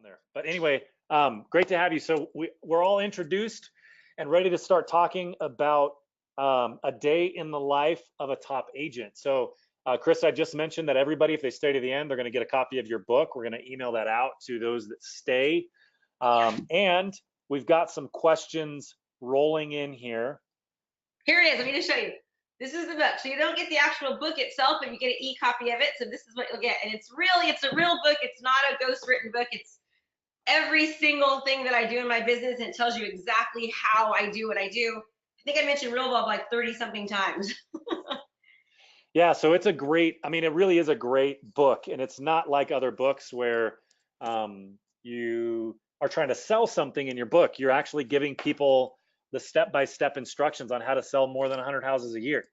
there. But anyway, great to have you. So we're all introduced and ready to start talking about a day in the life of a top agent. So Chris, I just mentioned that everybody, if they stay to the end, they're going to get a copy of your book. We're going to email that out to those that stay. And we've got some questions rolling in here. Here it is. Let me just show you. This is the book. So you don't get the actual book itself, but you get an e-copy of it. So this is what you'll get. And it's a real book. It's not a ghost written book. It's every single thing that I do in my business, and it tells you exactly how I do what I do. I think I mentioned Realvolve like 30 something times. Yeah, so it's a great, I mean, it really is a great book, and it's not like other books where you are trying to sell something in your book. You're actually giving people the step-by-step instructions on how to sell more than 100 houses a year.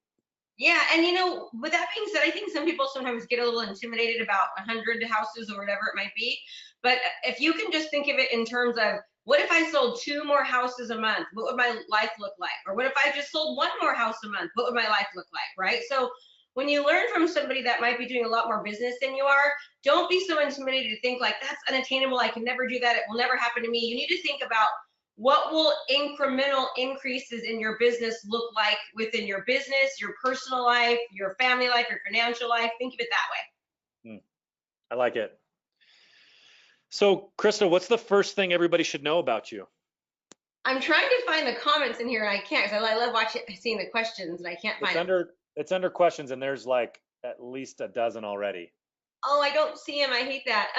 Yeah, and you know, with that being said, I think some people sometimes get a little intimidated about 100 houses or whatever it might be. But if you can just think of it in terms of, what if I sold 2 more houses a month? What would my life look like? Or what if I just sold 1 more house a month? What would my life look like, right? So when you learn from somebody that might be doing a lot more business than you are, don't be so intimidated to think like, that's unattainable, I can never do that, it will never happen to me. You need to think about, what will incremental increases in your business look like within your business, your personal life, your family life, your financial life? Think of it that way. I like it. So, Krista, what's the first thing everybody should know about you? I'm trying to find the comments in here, and I can't, because I love seeing the questions, and I can't find them. It's under questions, and there's like at least a dozen already. Oh, I don't see them. I hate that.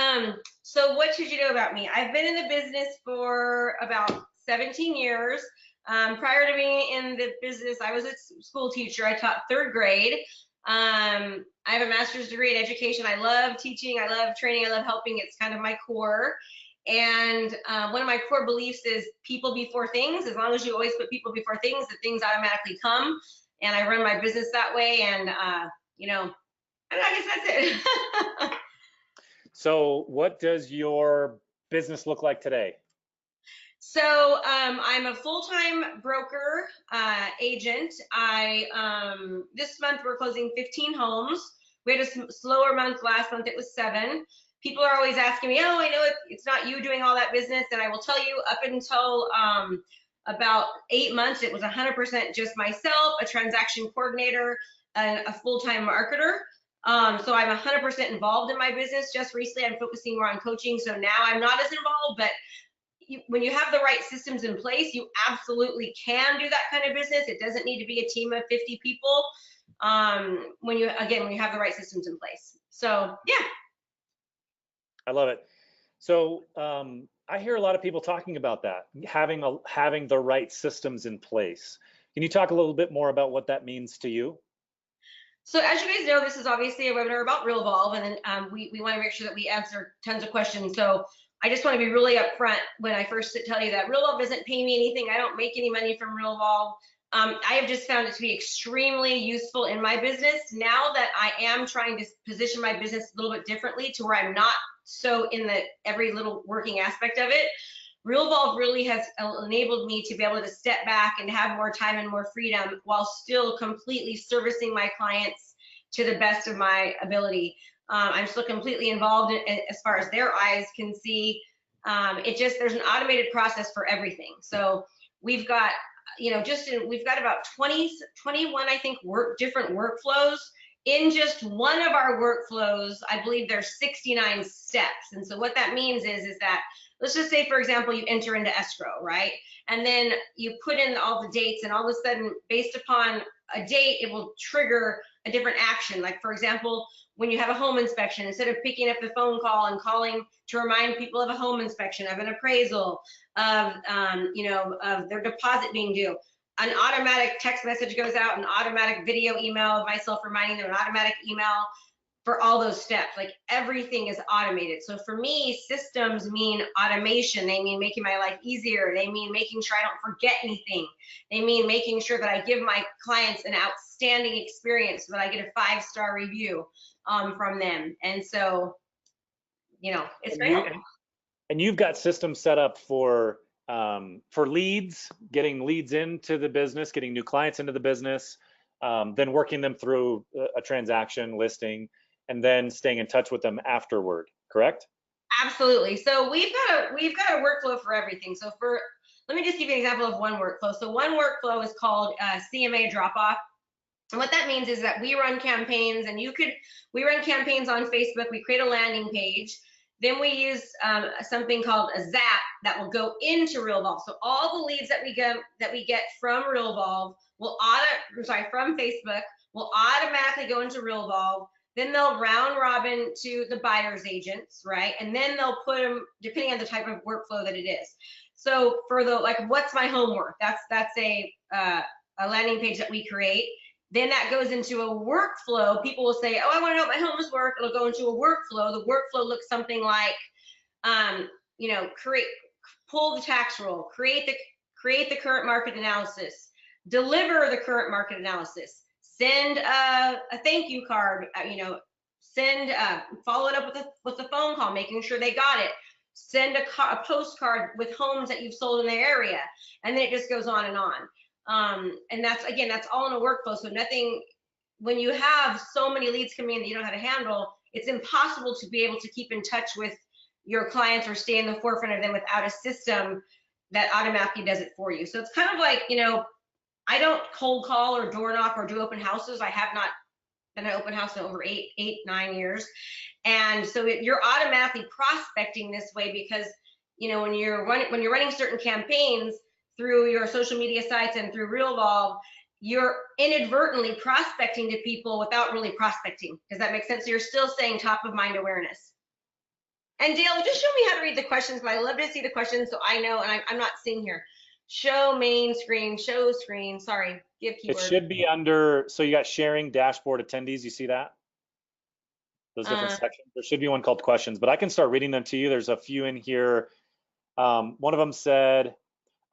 So what should you know about me? I've been in the business for about 17 years. Prior to being in the business, I was a school teacher. I taught 3rd grade. I have a master's degree in education. I love teaching. I love training. I love helping. It's kind of my core. And one of my core beliefs is people before things. As long as you always put people before things, the things automatically come. And I run my business that way. And, you know, I guess that's it. So what does your business look like today? So I'm a full-time broker agent. This month we're closing 15 homes. We had a slower month last month. It was 7. People are always asking me, oh, I know it's not you doing all that business. And I will tell you, up until about 8 months, it was 100% just myself, a transaction coordinator, and a full-time marketer. So I'm 100% involved in my business. Just recently, I'm focusing more on coaching. So now I'm not as involved, but when you have the right systems in place, you absolutely can do that kind of business. It doesn't need to be a team of 50 people. When you have the right systems in place. So yeah. I love it. So I hear a lot of people talking about that, having the right systems in place. Can you talk a little bit more about what that means to you? So as you guys know, this is obviously a webinar about Realvolve, and then we want to make sure that we answer tons of questions. So I just want to be really upfront when I first tell you that Realvolve doesn't pay me anything. I don't make any money from Realvolve. I have just found it to be extremely useful in my business. Now that I am trying to position my business a little bit differently to where I'm not so in the every little working aspect of it, Realvolve really has enabled me to be able to step back and have more time and more freedom while still completely servicing my clients to the best of my ability. I'm still completely involved as far as their eyes can see. There's an automated process for everything. So we've got, we've got about 21, I think, different workflows. In just one of our workflows, I believe there's 69 steps. And so what that means is that, let's just say, for example, you enter into escrow, right? And then you put in all the dates, and all of a sudden, based upon a date, it will trigger a different action. Like, for example, when you have a home inspection, instead of picking up the phone call and calling to remind people of a home inspection, of an appraisal, of their deposit being due, an automatic text message goes out, an automatic video email of myself reminding them, an automatic email for all those steps. Like, everything is automated. So for me, systems mean automation. They mean making my life easier. They mean making sure I don't forget anything. They mean making sure that I give my clients an outstanding experience, so that I get a 5-star review from them. And so, it's very helpful. And you've got systems set up for leads, getting leads into the business, getting new clients into the business, then working them through a transaction listing, and then staying in touch with them afterward, correct? Absolutely. So we've got a workflow for everything. So let me just give you an example of one workflow. So one workflow is called Cma Drop Off. And what that means is that we run campaigns, and we run campaigns on Facebook. We create a landing page. Then we use something called a Zap that will go into Realvolve. So all the leads that we get from Realvolve from Facebook will automatically go into Realvolve. Then they'll round robin to the buyer's agents, right? And then they'll put them, depending on the type of workflow that it is. So for the, like, what's my homework? That's a landing page that we create. Then that goes into a workflow. People will say, oh, I want to know what my home is worth. It'll go into a workflow. The workflow looks something like, pull the tax roll, create the current market analysis, deliver the current market analysis, send a thank you card, follow it up with a phone call, making sure they got it, send a postcard with homes that you've sold in their area, and then it just goes on and on. And that's all in a workflow. So when you have so many leads coming in that you don't know how to handle, it's impossible to be able to keep in touch with your clients or stay in the forefront of them without a system that automatically does it for you. So it's kind of like, I don't cold call or door knock or do open houses. I have not done an open house in over 9 years. And so you're automatically prospecting this way because, when you're running certain campaigns through your social media sites and through Realvolve, you're inadvertently prospecting to people without really prospecting. Does that make sense? So you're still staying top of mind awareness. And Dale, just show me how to read the questions, but I love to see the questions so I know, and I'm not seeing here. Show main screen, show screen, sorry, give keyword. It should be under, so you got sharing dashboard attendees, you see that? Those different sections. There should be one called questions, but I can start reading them to you. There's a few in here. One of them said,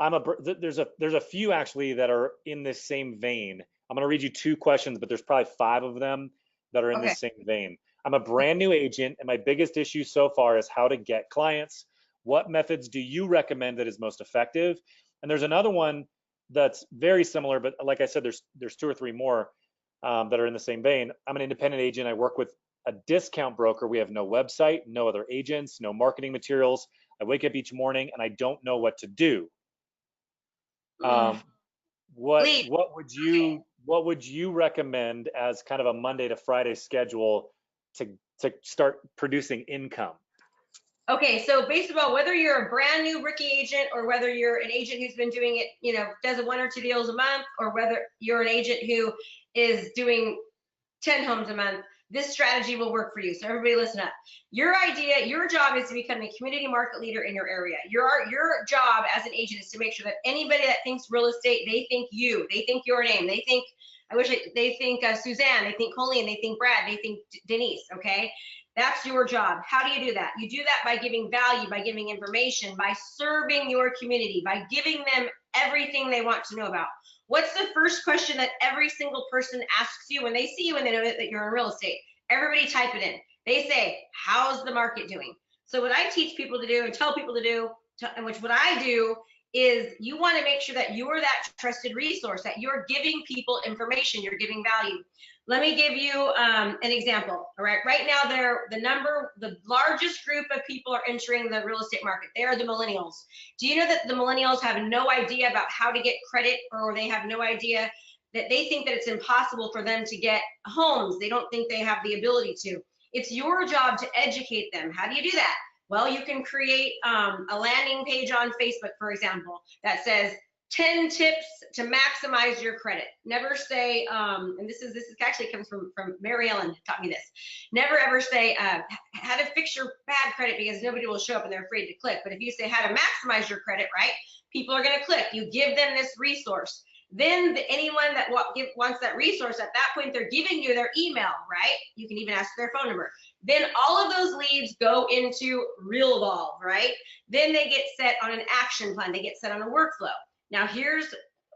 there's a few actually that are in this same vein. I'm going to read you 2 questions, but there's probably 5 of them that are in this same vein. I'm a brand new agent, and my biggest issue so far is how to get clients. What methods do you recommend that is most effective? And there's another one that's very similar, but like I said, there's 2 or 3 more that are in the same vein. I'm an independent agent. I work with a discount broker. We have no website, no other agents, no marketing materials. I wake up each morning and I don't know what to do. What would you recommend as kind of a Monday to Friday schedule to start producing income? Okay, so based on whether you're a brand new rookie agent or whether you're an agent who's been doing it, does 1 or 2 deals a month, or whether you're an agent who is doing 10 homes a month, this strategy will work for you. So everybody listen up. Your job is to become a community market leader in your area. Your job as an agent is to make sure that anybody that thinks real estate, they think you, they think your name, they think Suzanne, they think Colleen, they think Brad, they think Denise, okay? That's your job. How do you do that? You do that by giving value, by giving information, by serving your community, by giving them everything they want to know about. What's the first question that every single person asks you when they see you and they know that you're in real estate? Everybody type it in. They say, how's the market doing? So what I teach people to do and tell people to do, what I do is you want to make sure that you are that trusted resource, that you're giving people information, you're giving value. Let me give you an example. All right, right now the largest group of people are entering the real estate market. They are the millennials. Do you know that the millennials have no idea about how to get credit, or they have no idea that they think that it's impossible for them to get homes? They don't think they have the ability to. It's your job to educate them. How do you do that? Well, you can create a landing page on Facebook, for example, that says 10 tips to maximize your credit. Never say, and this actually comes from Mary Ellen taught me this. Never ever say how to fix your bad credit, because nobody will show up and they're afraid to click. But if you say how to maximize your credit, right, people are going to click. You give them this resource. Then anyone that wants that resource, at that point, they're giving you their email, right? You can even ask their phone number. Then all of those leads go into Realvolve, right? Then they get set on an action plan. They get set on a workflow. Now, here's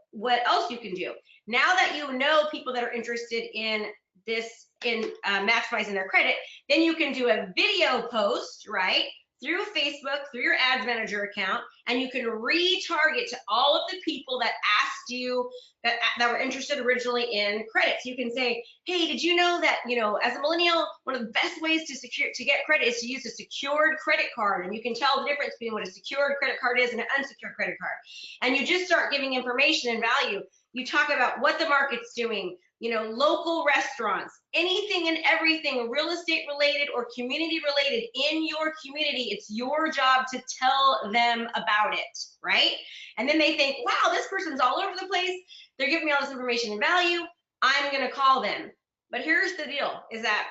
what else you can do. Now that you know people that are interested in this, maximizing their credit, then you can do a video post, right, through Facebook, through your ads manager account, and you can retarget to all of the people that asked you, that were interested originally in credit. So you can say, hey, did you know that, as a millennial, one of the best ways to get credit is to use a secured credit card. And you can tell the difference between what a secured credit card is and an unsecured credit card. And you just start giving information and value. You talk about what the market's doing, local restaurants, anything and everything real estate related or community related in your community. It's your job to tell them about it, right? And then they think, wow, this person's all over the place. They're giving me all this information and value. I'm going to call them. But here's the deal, is that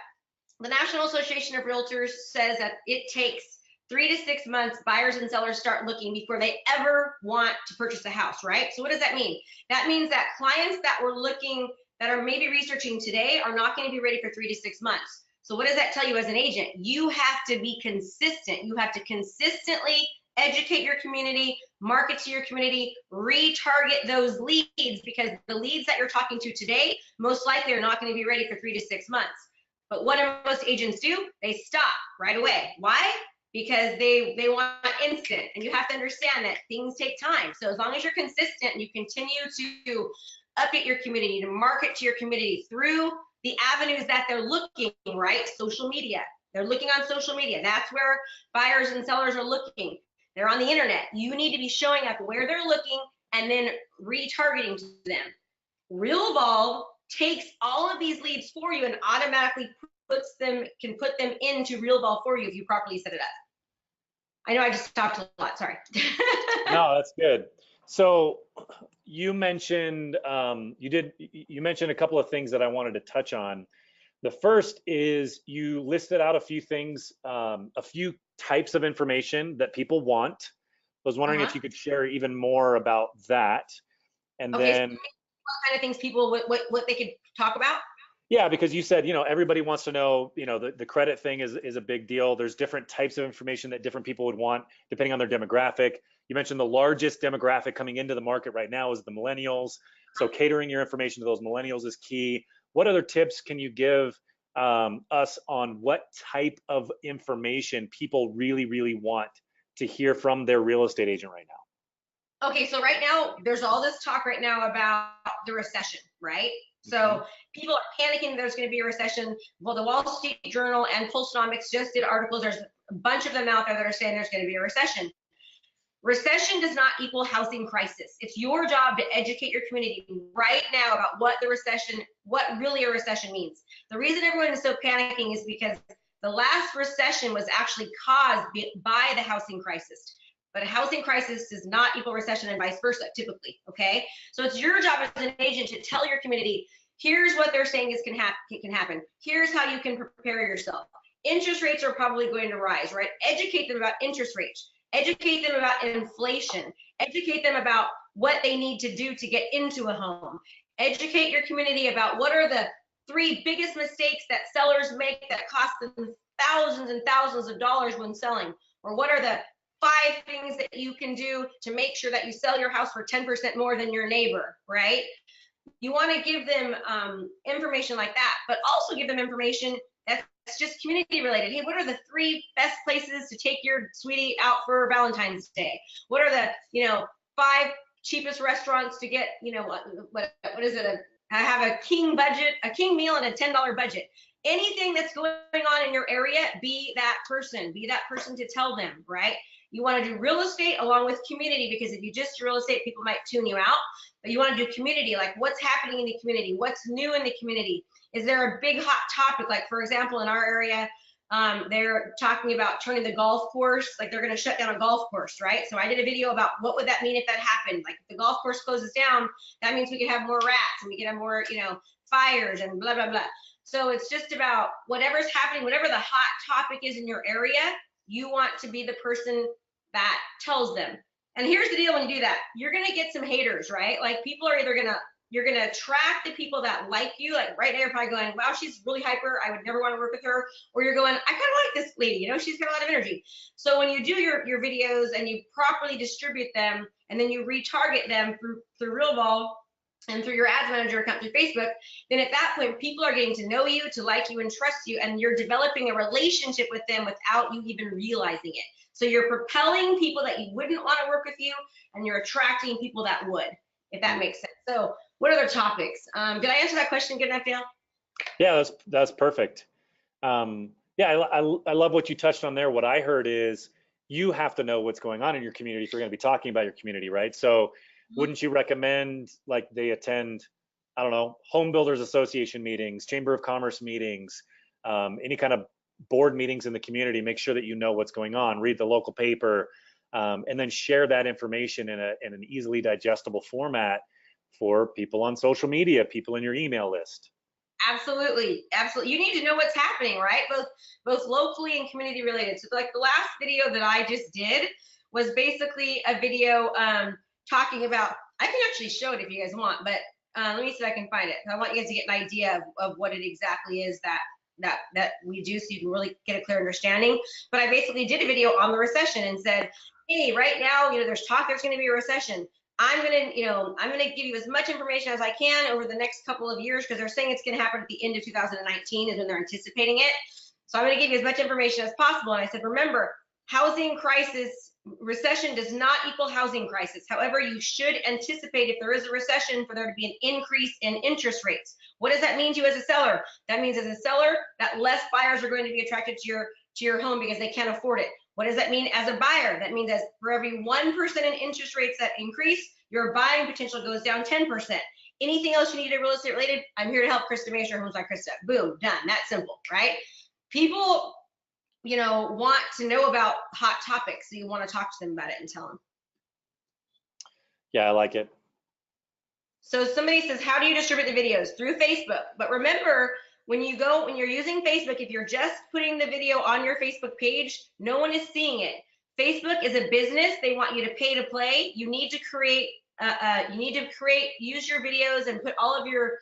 the National Association of Realtors says that it takes 3 to 6 months buyers and sellers start looking before they ever want to purchase a house, right? So what does that mean? That means that clients that were looking, that are maybe researching today, are not going to be ready for 3 to 6 months. So what does that tell you as an agent? You have to be consistent. You have to consistently educate your community, market to your community, retarget those leads, because the leads that you're talking to today most likely are not going to be ready for 3 to 6 months. But what do most agents do? They stop right away. Why? Because they want instant. And you have to understand that things take time. So as long as you're consistent and you continue to update your community, to market to your community through the avenues that they're looking, right? Social media. They're looking on social media. That's where buyers and sellers are looking. They're on the internet. You need to be showing up where they're looking and then retargeting to them. Realvolve takes all of these leads for you and automatically can put them into Realvolve for you if you properly set it up. I know I just talked a lot, sorry. No, that's good. So you mentioned you mentioned a couple of things that I wanted to touch on. The first is you listed out a few things, a few types of information that people want. I was wondering if you could share even more about that. And then so what kind of things people, what they could talk about? Yeah, because you said, everybody wants to know, the credit thing is a big deal. There's different types of information that different people would want depending on their demographic. You mentioned the largest demographic coming into the market right now is the millennials. So catering your information to those millennials is key. What other tips can you give us on what type of information people really, really want to hear from their real estate agent right now? Okay, so right now, there's all this talk right now about the recession, right? So people are panicking there's going to be a recession. Well, the Wall Street Journal and Pulsenomics just did articles. There's a bunch of them out there that are saying there's going to be a recession. Recession does not equal housing crisis. It's your job to educate your community right now about what really a recession means. The reason everyone is so panicking is because the last recession was actually caused by the housing crisis. But a housing crisis does not equal recession and vice versa, typically, okay? So it's your job as an agent to tell your community, here's what they're saying can happen. Here's how you can prepare yourself. Interest rates are probably going to rise, right? Educate them about interest rates. Educate them about inflation. Educate them about what they need to do to get into a home. Educate your community about what are the 3 biggest mistakes that sellers make that cost them thousands and thousands of dollars when selling, or what are the 5 things that you can do to make sure that you sell your house for 10% more than your neighbor, right? You want to give them information like that, but also give them information that's just community related. Hey, what are the 3 best places to take your sweetie out for Valentine's Day? What are the 5 cheapest restaurants to get, what is it? I have a king meal and a $10 budget. Anything that's going on in your area, be that person to tell them, right? You want to do real estate along with community, because if you just do real estate, people might tune you out. But you want to do community, like what's happening in the community, what's new in the community. Is there a big hot topic? Like, for example, in our area, they're talking about turning the golf course, like they're going to shut down a golf course, right? So I did a video about what would that mean if that happened. Like, if the golf course closes down, that means we could have more rats and we could have more, fires and blah, blah, blah. So it's just about whatever's happening, whatever the hot topic is in your area, you want to be the person that tells them. And here's the deal: when you do that, you're going to get some haters, right? Like, people are either you're going to attract the people that like you, like right now you're probably going, wow, she's really hyper, I would never want to work with her. Or you're going, I kind of like this lady, she's got a lot of energy. So when you do your videos and you properly distribute them, and then you retarget them through Realvolve and through your ads manager account through Facebook, then at that point, people are getting to know you, to like you and trust you, and you're developing a relationship with them without you even realizing it. So you're propelling people that you wouldn't want to work with you, and you're attracting people that would, if that makes sense. So what other topics? Did I answer that question good enough, Dale? Yeah, that's perfect. Yeah, I love what you touched on there. What I heard is you have to know what's going on in your community if you're going to be talking about your community, right? So wouldn't you recommend like they attend, I don't know, home builders association meetings, chamber of commerce meetings, any kind of board meetings in the community? Make sure that you know what's going on, read the local paper, and then share that information in an easily digestible format for people on social media, people in your email list. Absolutely, absolutely. You need to know what's happening, right? Both locally and community related. So like the last video that I just did was basically a video talking about, I can actually show it if you guys want, but let me see if I can find it. I want you guys to get an idea of what it exactly is that we do, so you can really get a clear understanding. But I basically did a video on the recession and said, hey, right now, there's talk there's going to be a recession. I'm gonna give you as much information as I can over the next couple of years, because they're saying it's gonna happen at the end of 2019 is when they're anticipating it. So I'm gonna give you as much information as possible. And I said, remember, housing crisis, recession does not equal housing crisis. However, you should anticipate if there is a recession for there to be an increase in interest rates. What does that mean to you as a seller? That means as a seller that less buyers are going to be attracted to your home because they can't afford it. What does that mean as a buyer? That means as for every 1% in interest rates that increase, your buying potential goes down 10%. Anything else you need to real estate related, I'm here to help. Krista Mashore, Homes by Krista. Boom, done. That simple, right? People, want to know about hot topics, so you want to talk to them about it and tell them. Yeah, I like it. So somebody says, how do you distribute the videos? Through Facebook. But remember, when you're using Facebook, if you're just putting the video on your Facebook page, no one is seeing it. Facebook is a business. They want you to pay to play. You need to create, use your videos and put all of your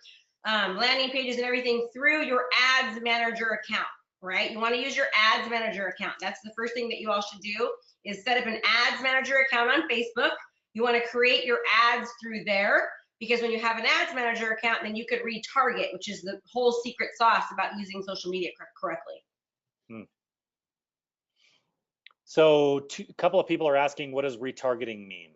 landing pages and everything through your ads manager account, right? You want to use your ads manager account. That's the first thing that you all should do, is set up an ads manager account on Facebook. You want to create your ads through there, because when you have an ads manager account, then you could retarget, which is the whole secret sauce about using social media correctly. So a couple of people are asking, what does retargeting mean?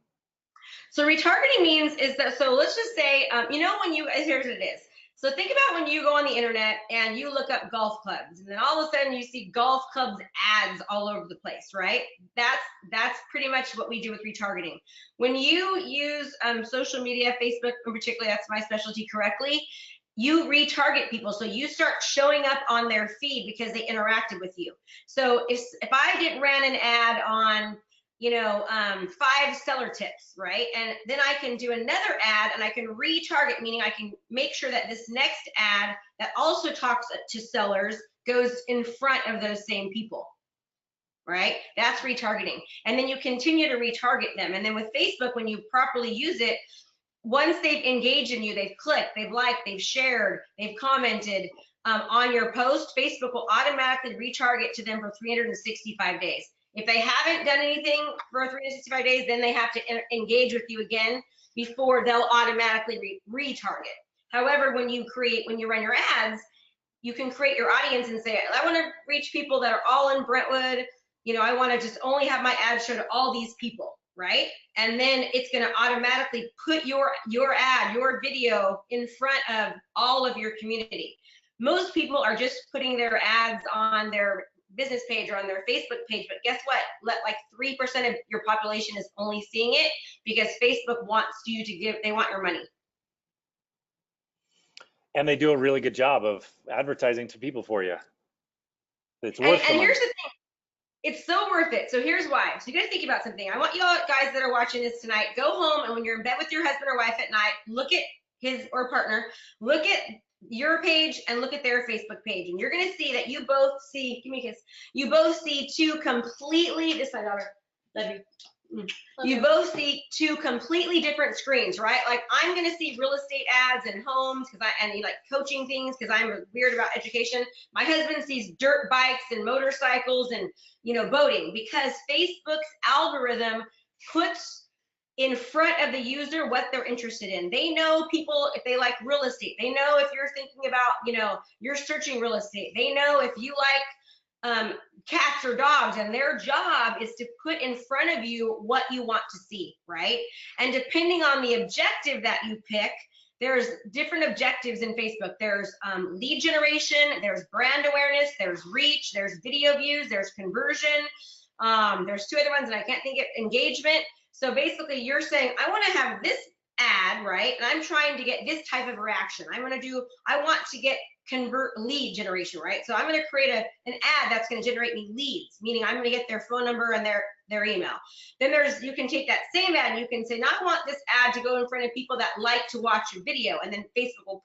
So retargeting means is that, so let's just say, here's what it is. So think about when you go on the internet and you look up golf clubs, and then all of a sudden you see golf clubs ads all over the place, right? That's pretty much what we do with retargeting. When you use social media, Facebook in particular, that's my specialty, correctly, you retarget people. So you start showing up on their feed because they interacted with you. So if I ran an ad on 5 seller tips, right? And then I can do another ad and I can retarget, meaning I can make sure that this next ad that also talks to sellers goes in front of those same people, right? That's retargeting. And then you continue to retarget them. And then with Facebook, when you properly use it, once they've engaged in you, they've clicked, they've liked, they've shared, they've commented on your post, Facebook will automatically retarget to them for 365 days. If they haven't done anything for 365 days, then they have to engage with you again before they'll automatically retarget. However, when you run your ads, you can create your audience and say, I want to reach people that are all in Brentwood. I want to just only have my ads show to all these people, right? And then it's going to automatically put your ad, your video in front of all of your community. Most people are just putting their ads on their business page or on their Facebook page, but guess what? Like 3% of your population is only seeing it because Facebook wants you to they want your money. And they do a really good job of advertising to people for you. It's worth it. And here's the thing, it's so worth it. So here's why. So you gotta think about something. I want you all guys that are watching this tonight, go home, and when you're in bed with your husband or wife at night, look at his or partner, look at your page and look at their Facebook page, and you're going to see that you both see, give me a kiss, you both see two completely, this my daughter, love you. You both see two completely different screens, right? Like I'm going to see real estate ads and homes and like coaching things because I'm weird about education. My husband sees dirt bikes and motorcycles and boating, because Facebook's algorithm puts in front of the user what they're interested in. They know people if they like real estate. They know if you're thinking about, you're searching real estate. They know if you like cats or dogs, and their job is to put in front of you what you want to see, right? And depending on the objective that you pick, There's different objectives in Facebook. There's lead generation, there's brand awareness, there's reach, there's video views, there's conversion. There's two other ones that I can't think of, engagement. So basically you're saying, I want to have this ad, right? And I'm trying to get this type of reaction. I want to get convert lead generation, right? So I'm going to create an ad that's going to generate me leads, meaning I'm going to get their phone number and their email. Then you can take that same ad and you can say, now I want this ad to go in front of people that like to watch your video. And then Facebook will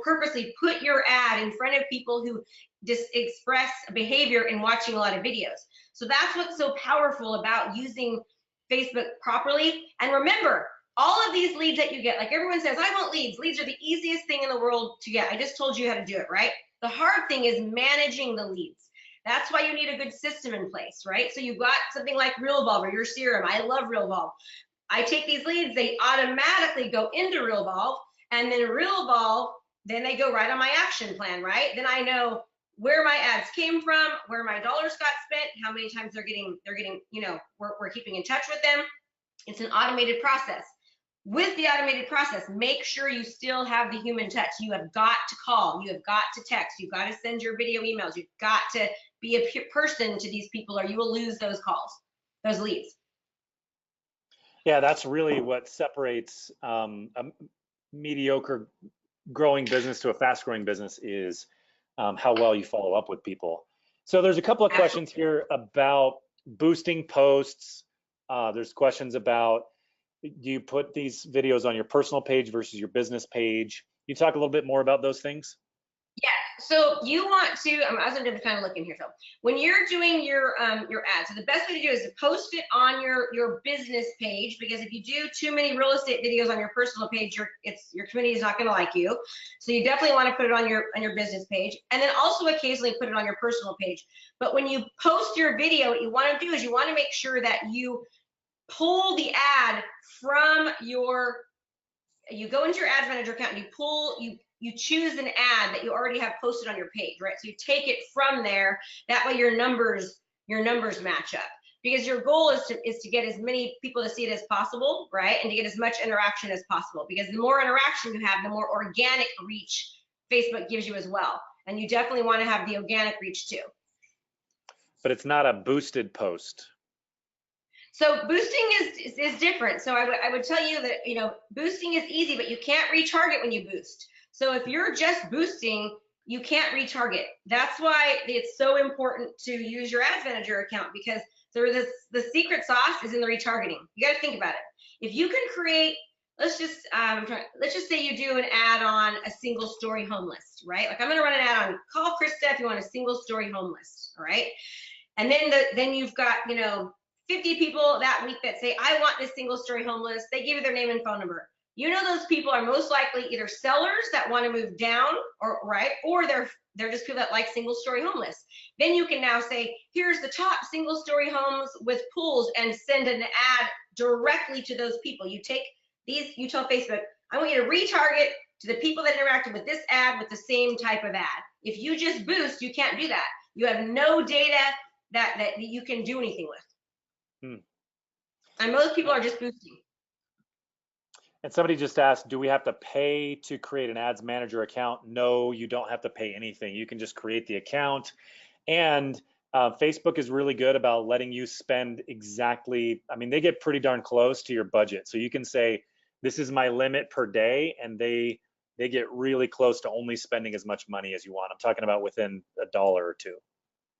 purposely put your ad in front of people who express behavior in watching a lot of videos. So that's what's so powerful about using Facebook properly. And remember, all of these leads that you get, like everyone says, I want leads. Leads are the easiest thing in the world to get. I just told you how to do it, right? The hard thing is managing the leads. That's why you need a good system in place, right? So you've got something like Realvolve or your CRM. I love Realvolve. I take these leads, they automatically go into Realvolve, and then Realvolve, then they go right on my action plan, right? Then I know where my ads came from, where my dollars got spent, how many times they're getting, we're keeping in touch with them. It's an automated process. With the automated process, make sure you still have the human touch. You have got to call, you have got to text, you've got to send your video emails, you've got to be a person to these people or you will lose those calls, those leads. Yeah, that's really what separates a mediocre growing business to a fast growing business is how well you follow up with people. So there's a couple of questions here about boosting posts. There's questions about, do you put these videos on your personal page versus your business page? You talk a little bit more about those things? Yeah, so you want to, I was just kind of looking here, so when you're doing your ads, so the best way to do it is to post it on your business page, because if you do too many real estate videos on your personal page, your community is not going to like you. So you definitely want to put it on your business page, and then also occasionally put it on your personal page. But when you post your video, what you want to do is you want to make sure that you pull the ad from you go into your ads manager account and you choose an ad that you already have posted on your page, right? So you take it from there. That way your numbers match up, because your goal is to get as many people to see it as possible, right? And to get as much interaction as possible, because the more interaction you have, the more organic reach Facebook gives you as well. And you definitely want to have the organic reach too. But it's not a boosted post. So boosting is different. So I would tell you that, boosting is easy, but you can't retarget when you boost. So if you're just boosting, you can't retarget. That's why it's so important to use your ads manager account, because the secret sauce is in the retargeting. You got to think about it. If you can create, let's just say you do an ad on a single story home list, right? Like I'm going to run an ad on call Krista if you want a single story home list, all right? And then you've got, 50 people that week that say, I want this single story home list. They give you their name and phone number. Those people are most likely either sellers that want to move down, or they're just people that like single story home lists. Then you can now say, here's the top single story homes with pools, and send an ad directly to those people. You tell Facebook, I want you to retarget to the people that interacted with this ad with the same type of ad. If you just boost, you can't do that. You have no data that you can do anything with. And most people are just boosting. And somebody just asked, do we have to pay to create an ads manager account? No, you don't have to pay anything. You can just create the account. And Facebook is really good about letting you spend exactly, they get pretty darn close to your budget. So you can say, this is my limit per day, and they get really close to only spending as much money as you want. I'm talking about within $1 or $2.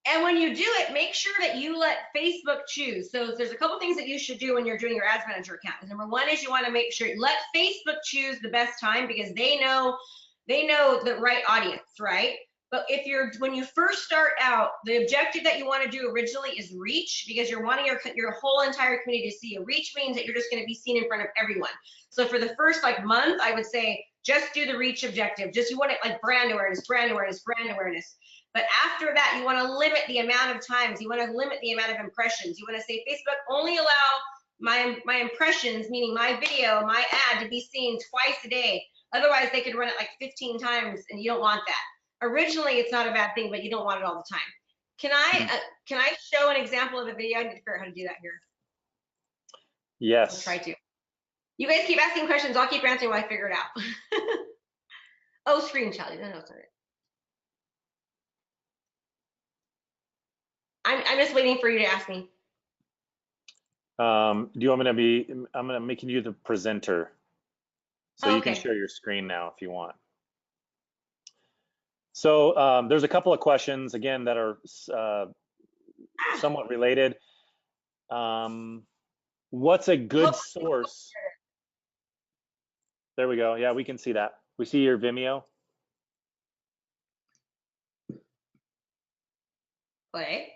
And when you do it, make sure that you let Facebook choose. So there's a couple things that you should do when you're doing your ads manager account. Number one is you want to make sure let Facebook choose the best time, because they know the right audience, right? But when you first start out, the objective that you want to do originally is reach, because you're wanting your whole entire community to see you. Reach means that you're just going to be seen in front of everyone. So for the first month, I would say just do the reach objective. You want it like brand awareness, brand awareness, brand awareness. But after that, you want to limit the amount of times. You want to limit the amount of impressions. You want to say, Facebook, only allow my impressions, meaning my video, my ad, to be seen twice a day. Otherwise, they could run it like 15 times, and you don't want that. Originally, it's not a bad thing, but you don't want it all the time. Can I show an example of a video? I need to figure out how to do that here. Yes. I'll try to. You guys keep asking questions. I'll keep answering while I figure it out. Oh, screenshot. No, it's not it. I'm just waiting for you to ask me. Do you want me to be, I'm gonna making you the presenter. So you can Okay. share your screen now if you want. So there's a couple of questions again that are somewhat related. What's a good source? There we go. Yeah, we can see that. We see your Vimeo. Okay.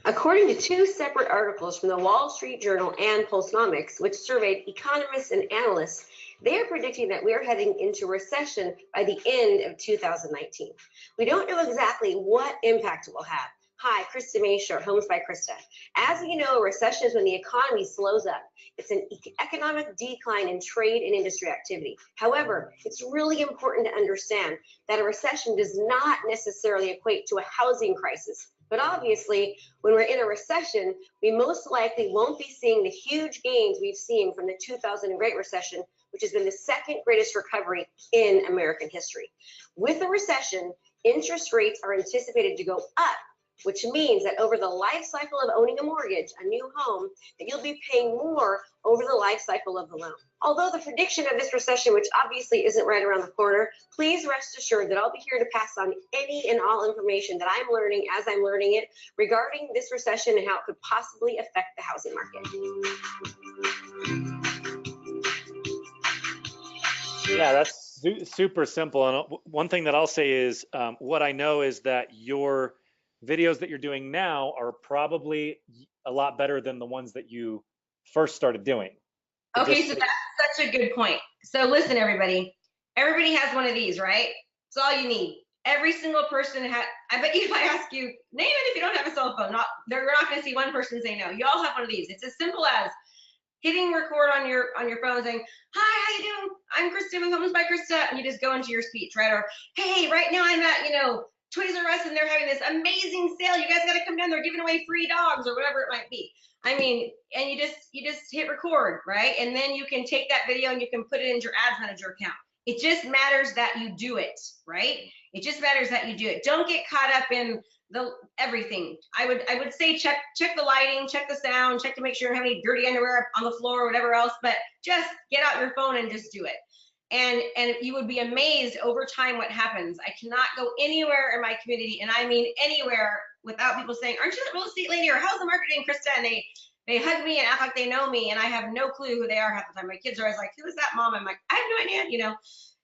According to two separate articles from the Wall Street Journal and Pulsenomics, which surveyed economists and analysts, they are predicting that we are heading into recession by the end of 2019. We don't know exactly what impact it will have. Hi, Krista Mashore, Homes by Krista. As you know, a recession is when the economy slows up. It's an economic decline in trade and industry activity. However, it's really important to understand that a recession does not necessarily equate to a housing crisis. But obviously, when we're in a recession, we most likely won't be seeing the huge gains we've seen from the 2000 Great Recession, which has been the second greatest recovery in American history. With a recession, interest rates are anticipated to go up, which means that over the life cycle of owning a mortgage, a new home, that you'll be paying more over the life cycle of the loan. Although the prediction of this recession, which obviously isn't right around the corner, please rest assured that I'll be here to pass on any and all information that I'm learning as I'm learning it regarding this recession and how it could possibly affect the housing market. Yeah, that's super simple. And one thing that I'll say is what I know is that your videos that you're doing now are probably a lot better than the ones that you first started doing. Okay, so that's such a good point. So listen, everybody has one of these, right? It's all you need. Every single person has, I bet you if I ask you, name it if you don't have a cell phone, you're not gonna see one person say no. You all have one of these. It's as simple as hitting record on your phone saying, hi, how you doing? I'm Krista with Homes by Krista, and you just go into your speech, right? Or, hey, right now I'm at, Toys R Us and they're having this amazing sale. You guys got to come down. They're giving away free dogs or whatever it might be. I mean, and you just hit record, right? And then you can take that video and you can put it into your ads manager account. It just matters that you do it, right? It just matters that you do it. Don't get caught up in everything. I would say check the lighting, check the sound, check to make sure you don't have any dirty underwear on the floor or whatever else, but just get out your phone and just do it. And you would be amazed over time what happens. I cannot go anywhere in my community, and I mean anywhere, without people saying, aren't you that real estate lady, or how's the marketing, Krista? And they hug me and act like they know me, and I have no clue who they are half the time. My kids are always like, who is that mom? I'm like, I have no idea,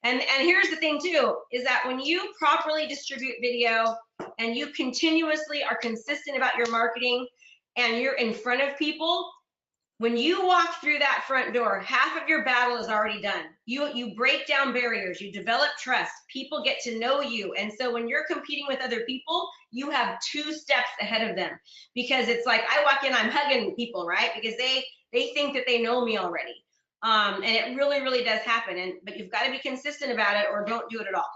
And here's the thing too, is that when you properly distribute video and you continuously are consistent about your marketing and you're in front of people, when you walk through that front door, half of your battle is already done. You break down barriers, you develop trust, people get to know you. And so when you're competing with other people, you have 2 steps ahead of them, because it's like I walk in, I'm hugging people, right? Because they think that they know me already. And it really, really does happen. But you've got to be consistent about it or don't do it at all.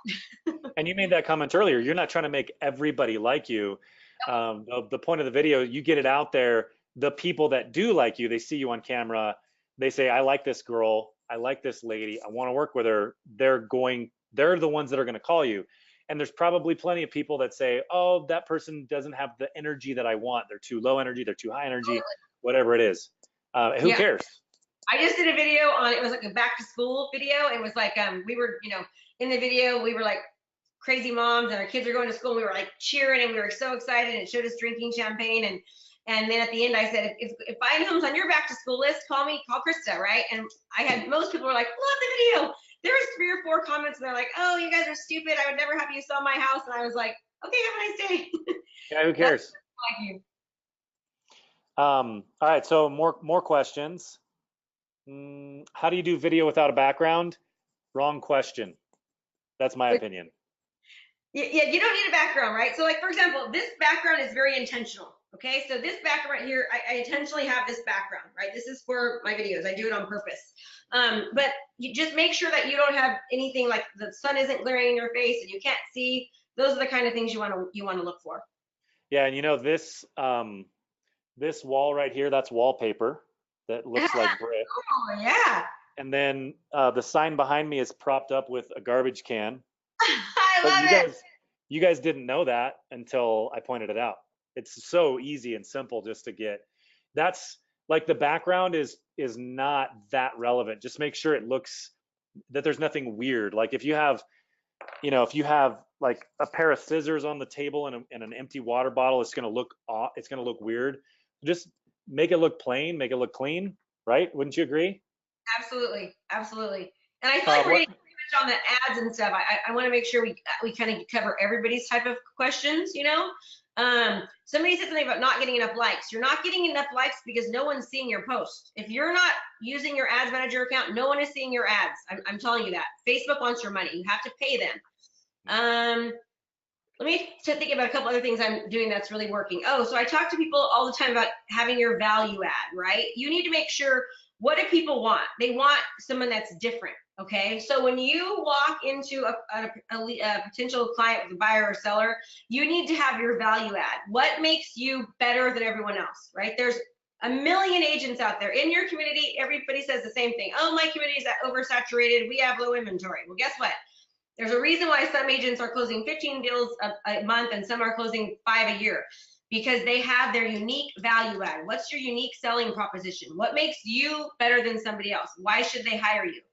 And you made that comment earlier. You're not trying to make everybody like you. The point of the video, you get it out there. The people that do like you, they see you on camera. They say, I like this girl. I like this lady. I want to work with her. They're the ones that are going to call you. And there's probably plenty of people that say, oh, that person doesn't have the energy that I want. They're too low energy. They're too high energy, whatever it is. Who cares? I just did a video on, it was like a back to school video. It was like, we were, in the video, we were like crazy moms and our kids were going to school. And we were like cheering and we were so excited, and it showed us drinking champagne. And then at the end I said, if buying homes on your back to school list, call Krista, right? And I had, most people were like, love the video. There was 3 or 4 comments and they're like, oh, you guys are stupid. I would never have you sell my house. And I was like, okay, have a nice day. Yeah, who cares? Thank you. All right, so more questions. How do you do video without a background? Wrong question. That's my opinion. Yeah, you don't need a background, right? So like, for example, this background is very intentional. Okay, so this background right here, I intentionally have this background, right? This is for my videos. I do it on purpose. But you just make sure that you don't have anything like the sun isn't glaring in your face and you can't see. Those are the kind of things you want to look for. Yeah, and this this wall right here, that's wallpaper that looks like brick. Oh yeah. And then the sign behind me is propped up with a garbage can. I But love it. you guys didn't know that until I pointed it out. It's so easy and simple just to get. That's like the background is not that relevant. Just make sure it looks that there's nothing weird. Like if you have, if you have like a pair of scissors on the table and an empty water bottle, it's gonna look off. It's gonna look weird. Just make it look plain, make it look clean, right? Wouldn't you agree? Absolutely, absolutly. And I feel like we're getting pretty much on the ads and stuff. I want to make sure we kind of cover everybody's type of questions. Somebody said something about not getting enough likes. You're not getting enough likes because no one's seeing your post. If you're not using your ads manager account, no one is seeing your ads. I'm telling you that. Facebook wants your money. You have to pay them. Let me think about a couple other things I'm doing that's really working. Oh, so I talk to people all the time about having your value add, right? You need to make sure, what do people want? They want someone that's different, okay? So when you walk into a potential client with a buyer or seller, you need to have your value add. What makes you better than everyone else, right? There's a million agents out there. In your community, everybody says the same thing. Oh, my community is oversaturated. We have low inventory. Well, guess what? There's a reason why some agents are closing 15 deals a month and some are closing 5 a year, because they have their unique value add. What's your unique selling proposition? What makes you better than somebody else? Why should they hire you?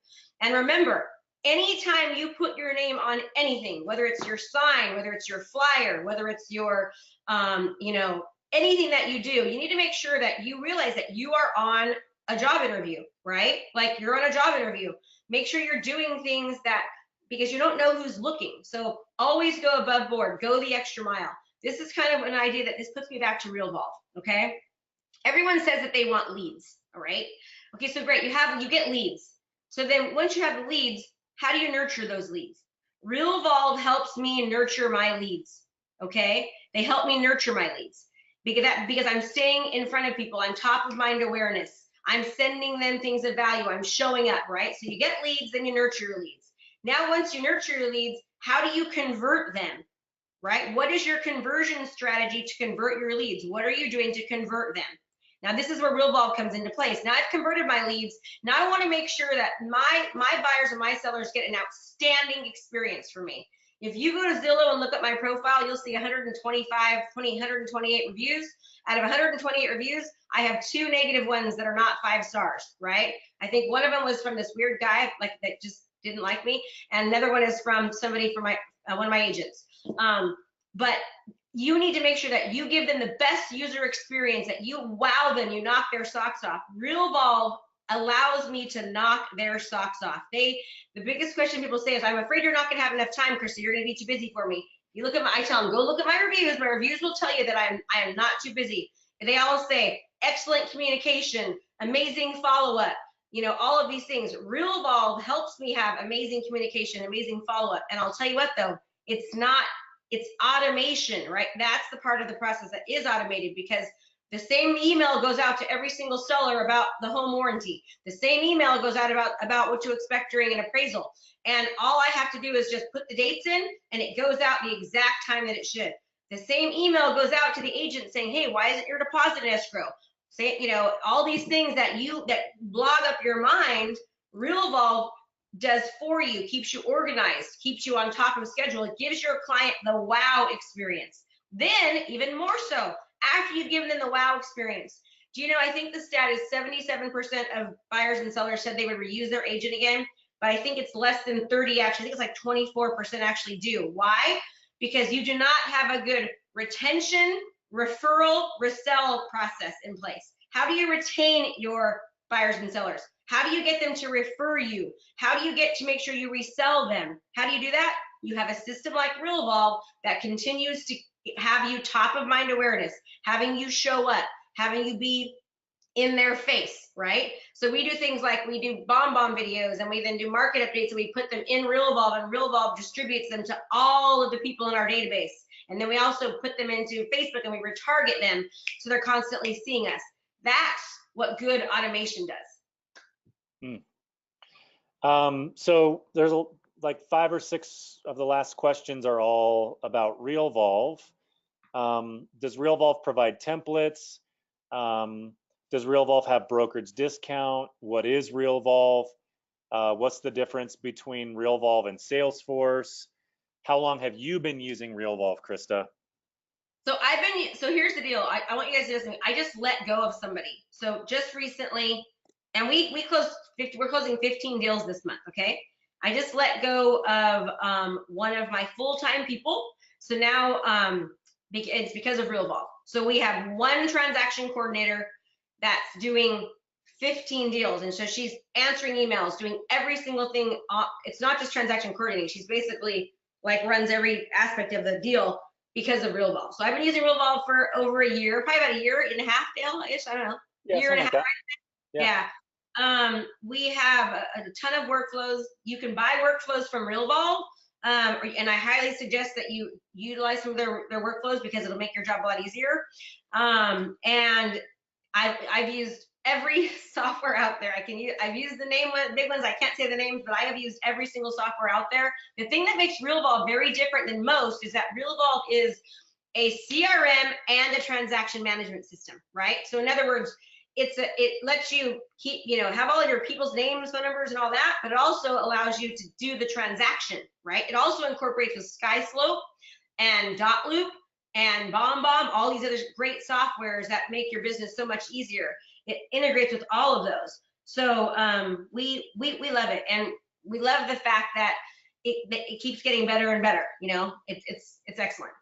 And remember, anytime you put your name on anything, whether it's your sign, whether it's your flyer, whether it's your, anything that you do, you need to make sure that you realize that you are on a job interview, right? Like you're on a job interview. Make sure you're doing things because you don't know who's looking. So always go above board, go the extra mile. This is kind of an idea that this puts me back to Realvolve, okay? Everyone says that they want leads, all right? Okay, so great, you get leads. So then once you have the leads, how do you nurture those leads? Realvolve helps me nurture my leads, okay? They help me nurture my leads because I'm staying in front of people, I'm top of mind awareness, I'm sending them things of value, I'm showing up, right? So you get leads, then you nurture your leads. Now, once you nurture your leads, how do you convert them, right? What is your conversion strategy to convert your leads? What are you doing to convert them? Now, this is where Realvolve comes into place. Now I've converted my leads. Now I want to make sure that my buyers and my sellers get an outstanding experience from me. If you go to Zillow and look at my profile, you'll see 128 reviews. Out of 128 reviews, I have 2 negative ones that are not 5 stars, right? I think one of them was from this weird guy that just didn't like me, and another one is from somebody from one of my agents. But you need to make sure that you give them the best user experience, that you wow them, you knock their socks off. Realvolve allows me to knock their socks off. The biggest question people say is, I'm afraid you're not going to have enough time, Krista. You're going to be too busy for me. You look at I tell them, go look at my reviews. My reviews will tell you that I am not too busy. And they all say excellent communication, amazing follow-up. All of these things. Realvolve helps me have amazing communication, amazing follow-up. And I'll tell you what, though, it's automation, right? That's the part of the process that is automated, because the same email goes out to every single seller about the home warranty. The same email goes out about what to expect during an appraisal. And all I have to do is just put the dates in, and it goes out the exact time that it should. The same email goes out to the agent saying, hey, why isn't your deposit in escrow? Say, all these things that blog up your mind, Realvolve does for you, keeps you organized, keeps you on top of schedule. It gives your client the wow experience. Then, even more so, after you've given them the wow experience, I think the stat is 77% of buyers and sellers said they would reuse their agent again, but I think it's less than 30 actually. I think it's like 24% actually do. Why? Because you do not have a good retention, referral, resell process in place. How do you retain your buyers and sellers? How do you get them to refer you? How do you get to make sure you resell them? How do you do that? You have a system like Realvolve that continues to have you top of mind awareness, having you show up, having you be in their face, right? So we do things like we do bomb videos, and we then do market updates, and we put them in Realvolve, and Realvolve distributes them to all of the people in our database. And then we also put them into Facebook, and we retarget them so they're constantly seeing us. That's what good automation does. So there's like 5 or 6 of the last questions are all about Realvolve. Does Realvolve provide templates? Does Realvolve have brokerage discount? What is Realvolve? What's the difference between Realvolve and Salesforce? How long have you been using Realvolve, Krista? So here's the deal. I want you guys to listen. I just let go of somebody. So just recently, and we closed 50, we're closing 15 deals this month, okay? I just let go of one of my full-time people. So now it's because of Realvolve. So we have one transaction coordinator that's doing 15 deals. And so she's answering emails, doing every single thing. It's not just transaction coordinating. She's basically like runs every aspect of the deal because of Realvolve. So I've been using Realvolve for over a year, probably about a year and a half, Dale-ish, I don't know, year and a half, right? Yeah. We have a ton of workflows. You can buy workflows from Realvolve, and I highly suggest that you utilize some of their workflows because it'll make your job a lot easier. And I've used every software out there. I've used the big ones. I can't say the names, but I have used every single software out there. The thing that makes Realvolve very different than most is that Realvolve is a CRM and a transaction management system, right? So in other words, it lets you keep, have all of your people's names, phone numbers, and all that, but it also allows you to do the transaction, right? It also incorporates with SkySlope and Dotloop and BombBomb, all these other great softwares that make your business so much easier. It integrates with all of those. So we love it, and we love the fact that it keeps getting better and better. It's excellent.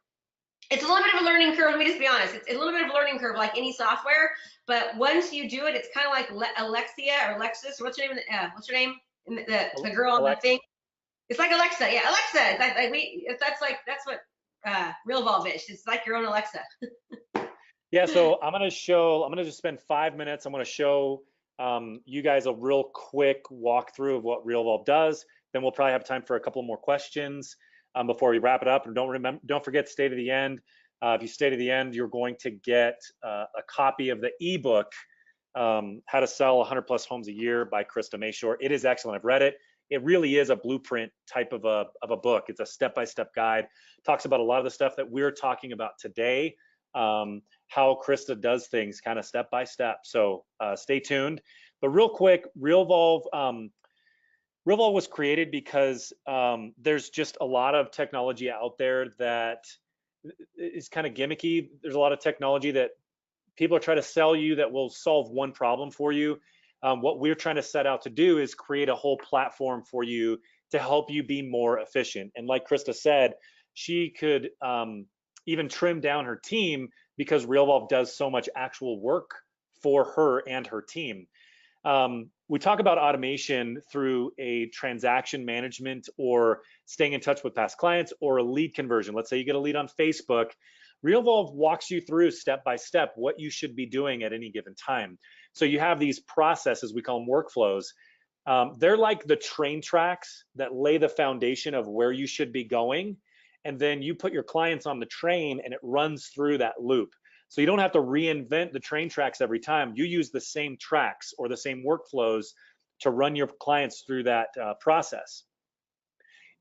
It's a little bit of a learning curve. Let me just be honest. It's a little bit of a learning curve, like any software. But once you do it, it's kind of like Alexia or Alexis. What's her name? What's her name? The girl on the thing. It's like Alexa. Yeah, Alexa. That's what Realvolve is. It's like your own Alexa. Yeah. So I'm gonna just spend 5 minutes. I'm gonna show you guys a real quick walkthrough of what Realvolve does. Then we'll probably have time for a couple more questions before we wrap it up. And don't forget to stay to the end. If you stay to the end, you're going to get a copy of the ebook, How to Sell 100 Plus Homes a Year by Krista Mashore. It is excellent. I've read it. It really is a blueprint type of a book. It's a step-by-step guide. Talks about a lot of the stuff that we're talking about today, how Krista does things kind of step by step. So stay tuned. But real quick, Realvolve was created because there's just a lot of technology out there that is kind of gimmicky. There's a lot of technology that people are trying to sell you that will solve one problem for you. What we're trying to set out to do is create a whole platform for you to help you be more efficient. And like Krista said, she could even trim down her team because Realvolve does so much actual work for her and her team. We talk about automation through a transaction management or staying in touch with past clients or a lead conversion. Let's say you get a lead on Facebook. Realvolve walks you through step by step what you should be doing at any given time. So you have these processes, we call them workflows. They're like the train tracks that lay the foundation of where you should be going. And then you put your clients on the train and it runs through that loop. So you don't have to reinvent the train tracks every time. You use the same tracks or the same workflows to run your clients through that process.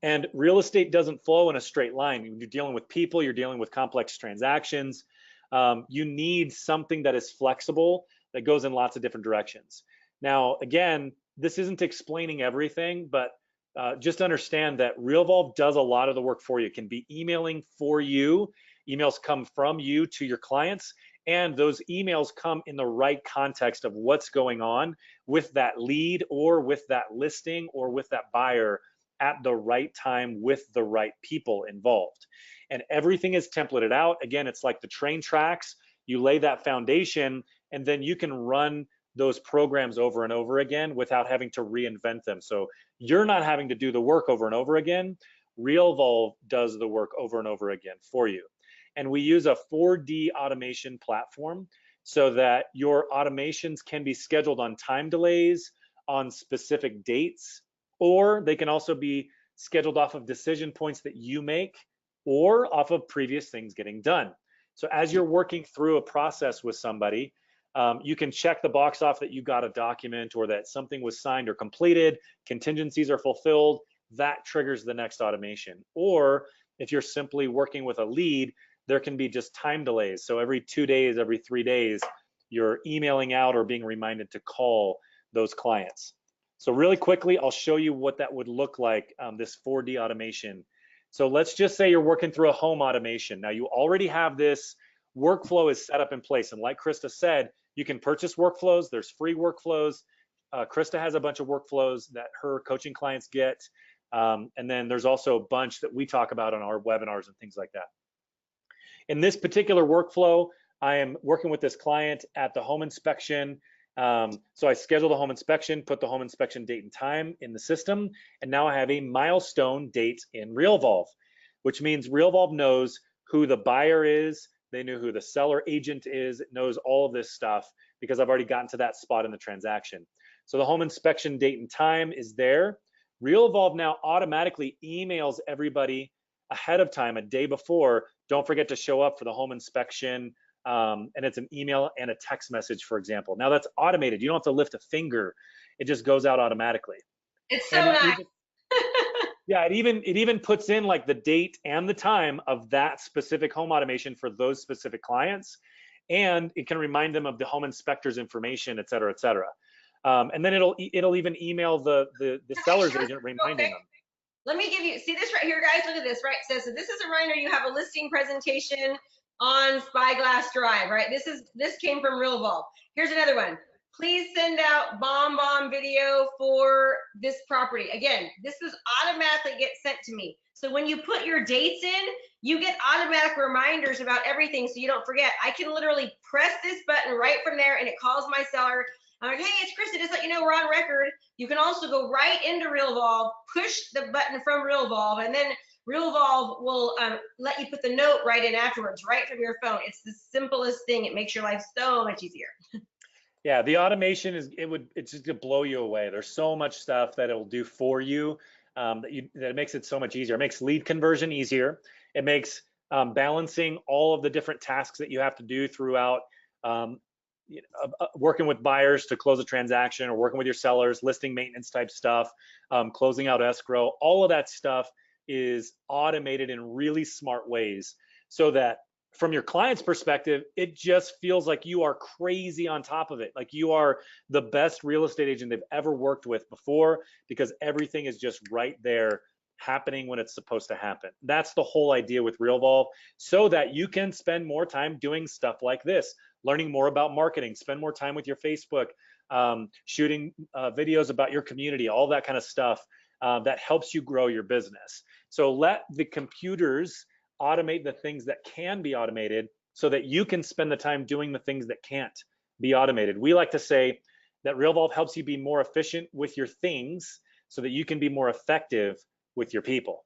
And real estate doesn't flow in a straight line. You're dealing with people, you're dealing with complex transactions. You need something that is flexible, that goes in lots of different directions. Now, again, this isn't explaining everything, but just understand that Realvolve does a lot of the work for you. It can be emailing for you. Emails come from you to your clients, and those emails come in the right context of what's going on with that lead or with that listing or with that buyer at the right time with the right people involved. And everything is templated out. Again, it's like the train tracks. You lay that foundation, and then you can run those programs over and over again without having to reinvent them. So you're not having to do the work over and over again. Realvolve does the work over and over again for you. And we use a 4D automation platform so that your automations can be scheduled on time delays, on specific dates, or they can also be scheduled off of decision points that you make or off of previous things getting done. So as you're working through a process with somebody, you can check the box off that you got a document or that something was signed or completed, contingencies are fulfilled, that triggers the next automation. Or if you're simply working with a lead, there can be just time delays. So every 2 days, every 3 days, you're emailing out or being reminded to call those clients. So really quickly, I'll show you what that would look like, this 4D automation. So let's just say you're working through a home automation. Now you already have this workflow is set up in place. And like Krista said, you can purchase workflows. There's free workflows. Krista has a bunch of workflows that her coaching clients get. And then there's also a bunch that we talk about on our webinars and things like that. In this particular workflow, I am working with this client at the home inspection. So I schedule the home inspection, put the home inspection date and time in the system, and now I have a milestone date in Realvolve, which means Realvolve knows who the buyer is, they know who the seller agent is, it knows all of this stuff because I've already gotten to that spot in the transaction. So the home inspection date and time is there. Realvolve now automatically emails everybody ahead of time, a day before, don't forget to show up for the home inspection. And it's an email and a text message, for example. Now that's automated. You don't have to lift a finger. It just goes out automatically. It's so nice. Yeah, it even puts in like the date and the time of that specific home automation for those specific clients. And it can remind them of the home inspector's information, et cetera, et cetera. And then it'll even email the seller's agent reminding them. Let me give you, see this right here, guys, look at this, right? It says, so this is a reminder you have a listing presentation on Spyglass Drive, right? This came from Realvolve. Here's another one. Please send out bomb video for this property. Again, this is automatically get sent to me. So when you put your dates in, you get automatic reminders about everything so you don't forget. I can literally press this button right from there and it calls my seller. I'm like, hey, it's Krista, just let you know we're on record. You can also go right into Realvolve, push the button from Realvolve, and then Realvolve will let you put the note right in afterwards, right from your phone. It's the simplest thing. It makes your life so much easier. Yeah, the automation it's just gonna blow you away. There's so much stuff that it'll do for you that it makes it so much easier. It makes lead conversion easier. It makes balancing all of the different tasks that you have to do throughout working with buyers to close a transaction, or working with your sellers, listing maintenance type stuff, closing out escrow. All of that stuff is automated in really smart ways, so that from your client's perspective, it just feels like you are crazy on top of it. Like you are the best real estate agent they've ever worked with before, because everything is just right there happening when it's supposed to happen. That's the whole idea with Realvolve, so that you can spend more time doing stuff like this, learning more about marketing, spend more time with your Facebook, shooting videos about your community, all that kind of stuff that helps you grow your business. So let the computers automate the things that can be automated, so that you can spend the time doing the things that can't be automated. We like to say that Realvolve helps you be more efficient with your things so that you can be more effective with your people.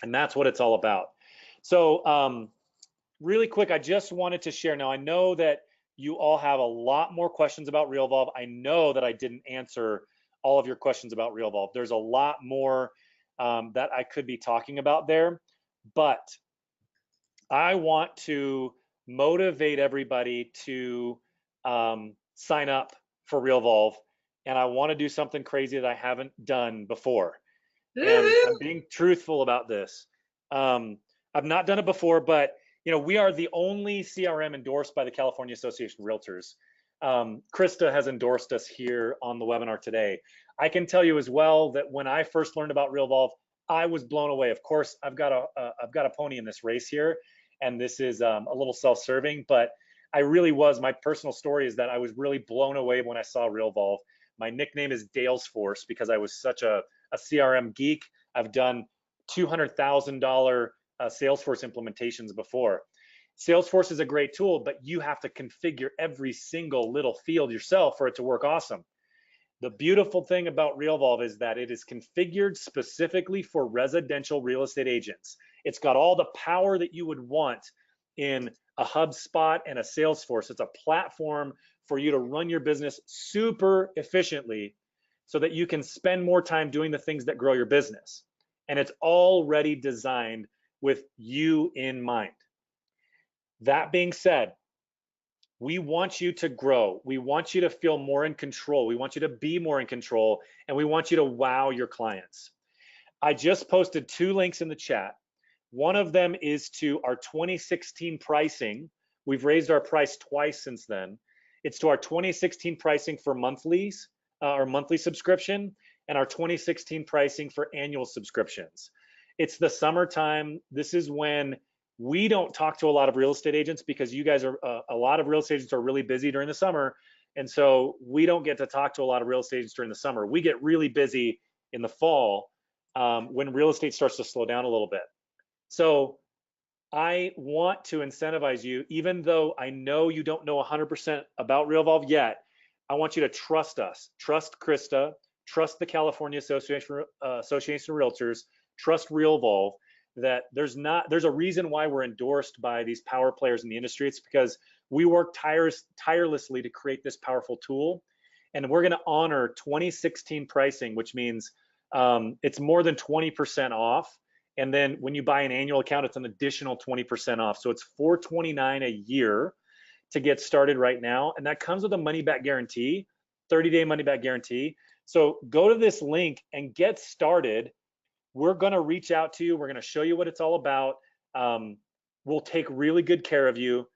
And that's what it's all about. So really quick, I just wanted to share. Now, I know that you all have a lot more questions about Realvolve. I know that I didn't answer all of your questions about Realvolve. There's a lot more that I could be talking about there, but I want to motivate everybody to sign up for Realvolve, and I want to do something crazy that I haven't done before. And I'm being truthful about this. I've not done it before, but we are the only CRM endorsed by the California Association of Realtors. Krista has endorsed us here on the webinar today. I can tell you as well that when I first learned about Realvolve, I was blown away. Of course, I've got a pony in this race here, and this is a little self-serving, but I really was. My personal story is that I was really blown away when I saw Realvolve. My nickname is Dalesforce because I was such a CRM geek. I've done $200,000 Salesforce implementations before. Salesforce is a great tool, but you have to configure every single little field yourself for it to work awesome. The beautiful thing about Realvolve is that it is configured specifically for residential real estate agents. It's got all the power that you would want in a HubSpot and a Salesforce. It's a platform for you to run your business super efficiently so that you can spend more time doing the things that grow your business. And it's already designed with you in mind. That being said, we want you to grow. We want you to feel more in control. We want you to be more in control, and we want you to wow your clients. I just posted 2 links in the chat. One of them is to our 2016 pricing. We've raised our price twice since then. It's to our 2016 pricing for monthlies, our monthly subscription, and our 2016 pricing for annual subscriptions. It's the summertime. This is when we don't talk to a lot of real estate agents because you guys are, a lot of real estate agents are really busy during the summer. And so we don't get to talk to a lot of real estate agents during the summer. We get really busy in the fall when real estate starts to slow down a little bit. So I want to incentivize you, even though I know you don't know 100% about Realvolve yet. I want you to trust us, trust Krista, trust the California Association of Realtors, trust Realvolve, that there's a reason why we're endorsed by these power players in the industry. It's because we work tirelessly to create this powerful tool, and we're going to honor 2016 pricing, which means it's more than 20% off. And then when you buy an annual account, it's an additional 20% off. So it's $429 a year to get started right now. And that comes with a money back guarantee, 30-day money back guarantee. So go to this link and get started. We're going to reach out to you. We're going to show you what it's all about. We'll take really good care of you.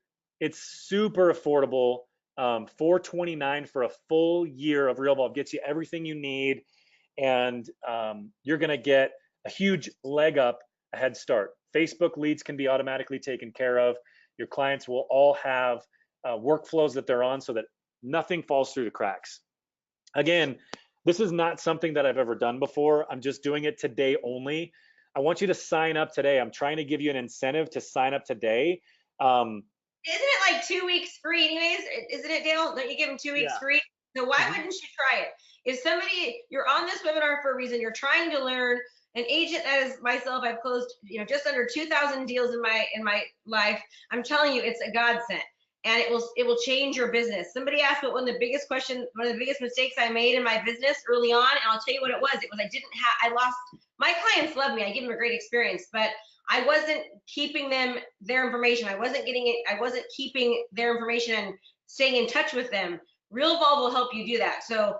It's super affordable. $429 for a full year of Realvolve gets you everything you need. And you're going to get a huge leg up, a head start. Facebook leads can be automatically taken care of. Your clients will all have workflows that they're on so that nothing falls through the cracks. Again, this is not something that I've ever done before. I'm just doing it today only. I want you to sign up today. I'm trying to give you an incentive to sign up today. Isn't it like 2 weeks free anyways? Isn't it, Dale? Don't you give them 2 weeks free? So why wouldn't you try it? If you're on this webinar for a reason, you're trying to learn. An agent as myself, I've closed, just under 2,000 deals in my life. I'm telling you, it's a godsend, and it will change your business. Somebody asked what one of the biggest mistakes I made in my business early on, and I'll tell you what it was. It was I lost, my clients love me. I give them a great experience, but I wasn't keeping their information. I wasn't keeping their information and staying in touch with them. Realvolve will help you do that. So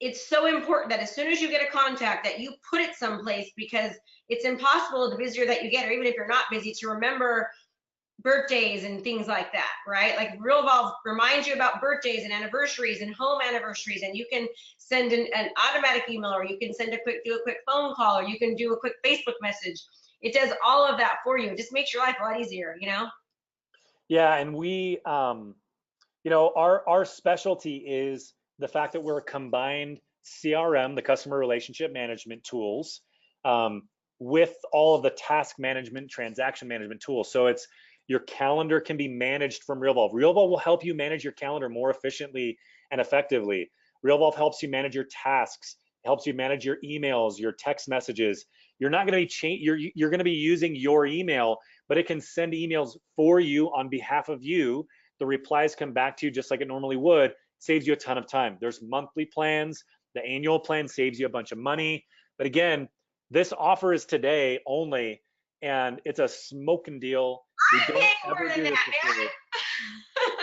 it's so important that as soon as you get a contact that you put it someplace, because it's impossible the busier that you get, or even if you're not busy, to remember birthdays and things like that, right? Like Realvolve reminds you about birthdays and anniversaries and home anniversaries, and you can send an automatic email, or you can do a quick phone call, or you can do a quick Facebook message. It does all of that for you. It just makes your life a lot easier, Yeah, and we, our specialty is the fact that we're a combined CRM, the customer relationship management tools, with all of the task management, transaction management tools. So it's your calendar can be managed from Realvolve. Realvolve will help you manage your calendar more efficiently and effectively. Realvolve helps you manage your tasks, helps you manage your emails, your text messages. You're not going to be you're going to be using your email, but it can send emails for you on behalf of you. The replies come back to you just like it normally would. Saves you a ton of time. There's monthly plans. The annual plan saves you a bunch of money. But again, this offer is today only, and it's a smoking deal. We don't ever do this before.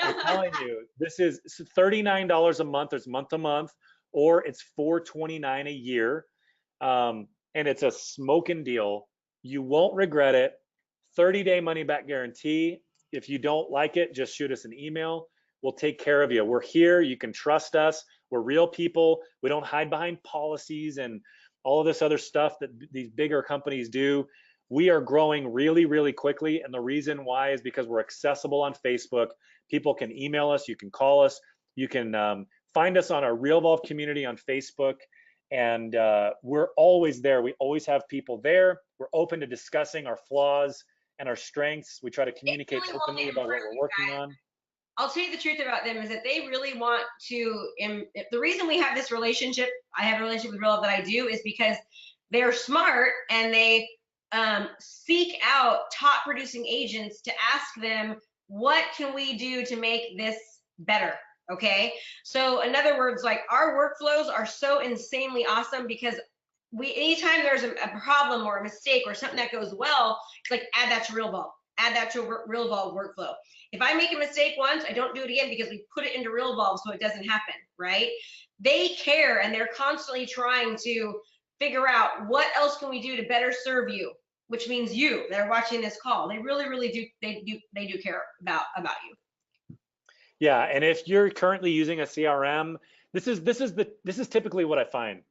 I'm telling you, this is $39 a month. It's month to month, or it's $429 a year, and it's a smoking deal. You won't regret it. 30-day money back guarantee. If you don't like it, just shoot us an email. We'll take care of you. We're here. You can trust us. We're real people. We don't hide behind policies and all of this other stuff that these bigger companies do. We are growing really, really quickly. And the reason why is because we're accessible on Facebook. People can email us. You can call us. You can find us on our Realvolve community on Facebook. And we're always there. We always have people there. We're open to discussing our flaws and our strengths. We try to communicate openly about what we're working on. I'll tell you the truth about them is that they really want to, the reason we have this relationship, I have a relationship with Realvolve that I do, is because they're smart and they seek out top producing agents to ask them, what can we do to make this better? Okay. So in other words, like our workflows are so insanely awesome because anytime there's a problem or a mistake or something that goes well, it's like, add that to Realvolve. Add that to a Realvolve workflow. If I make a mistake once, I don't do it again because we put it into Realvolve so it doesn't happen, right? They care and they're constantly trying to figure out what else can we do to better serve you, which means you that are watching this call. They really, really do. They do care about you. Yeah, and if you're currently using a CRM, This is typically what I find.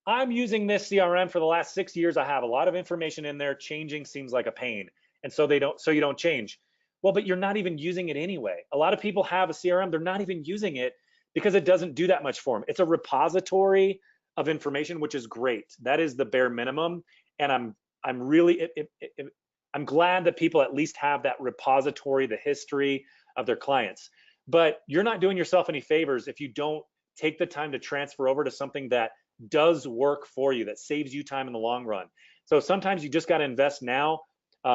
I'm using this CRM for the last 6 years. I have a lot of information in there. Changing seems like a pain. And so you don't change. Well, but you're not even using it anyway. A lot of people have a CRM, they're not even using it because it doesn't do that much for them. It's a repository of information, which is great. That is the bare minimum. And I'm glad that people at least have that repository, the history of their clients. But you're not doing yourself any favors if you don't take the time to transfer over to something that does work for you, that saves you time in the long run. So sometimes you just got to invest now,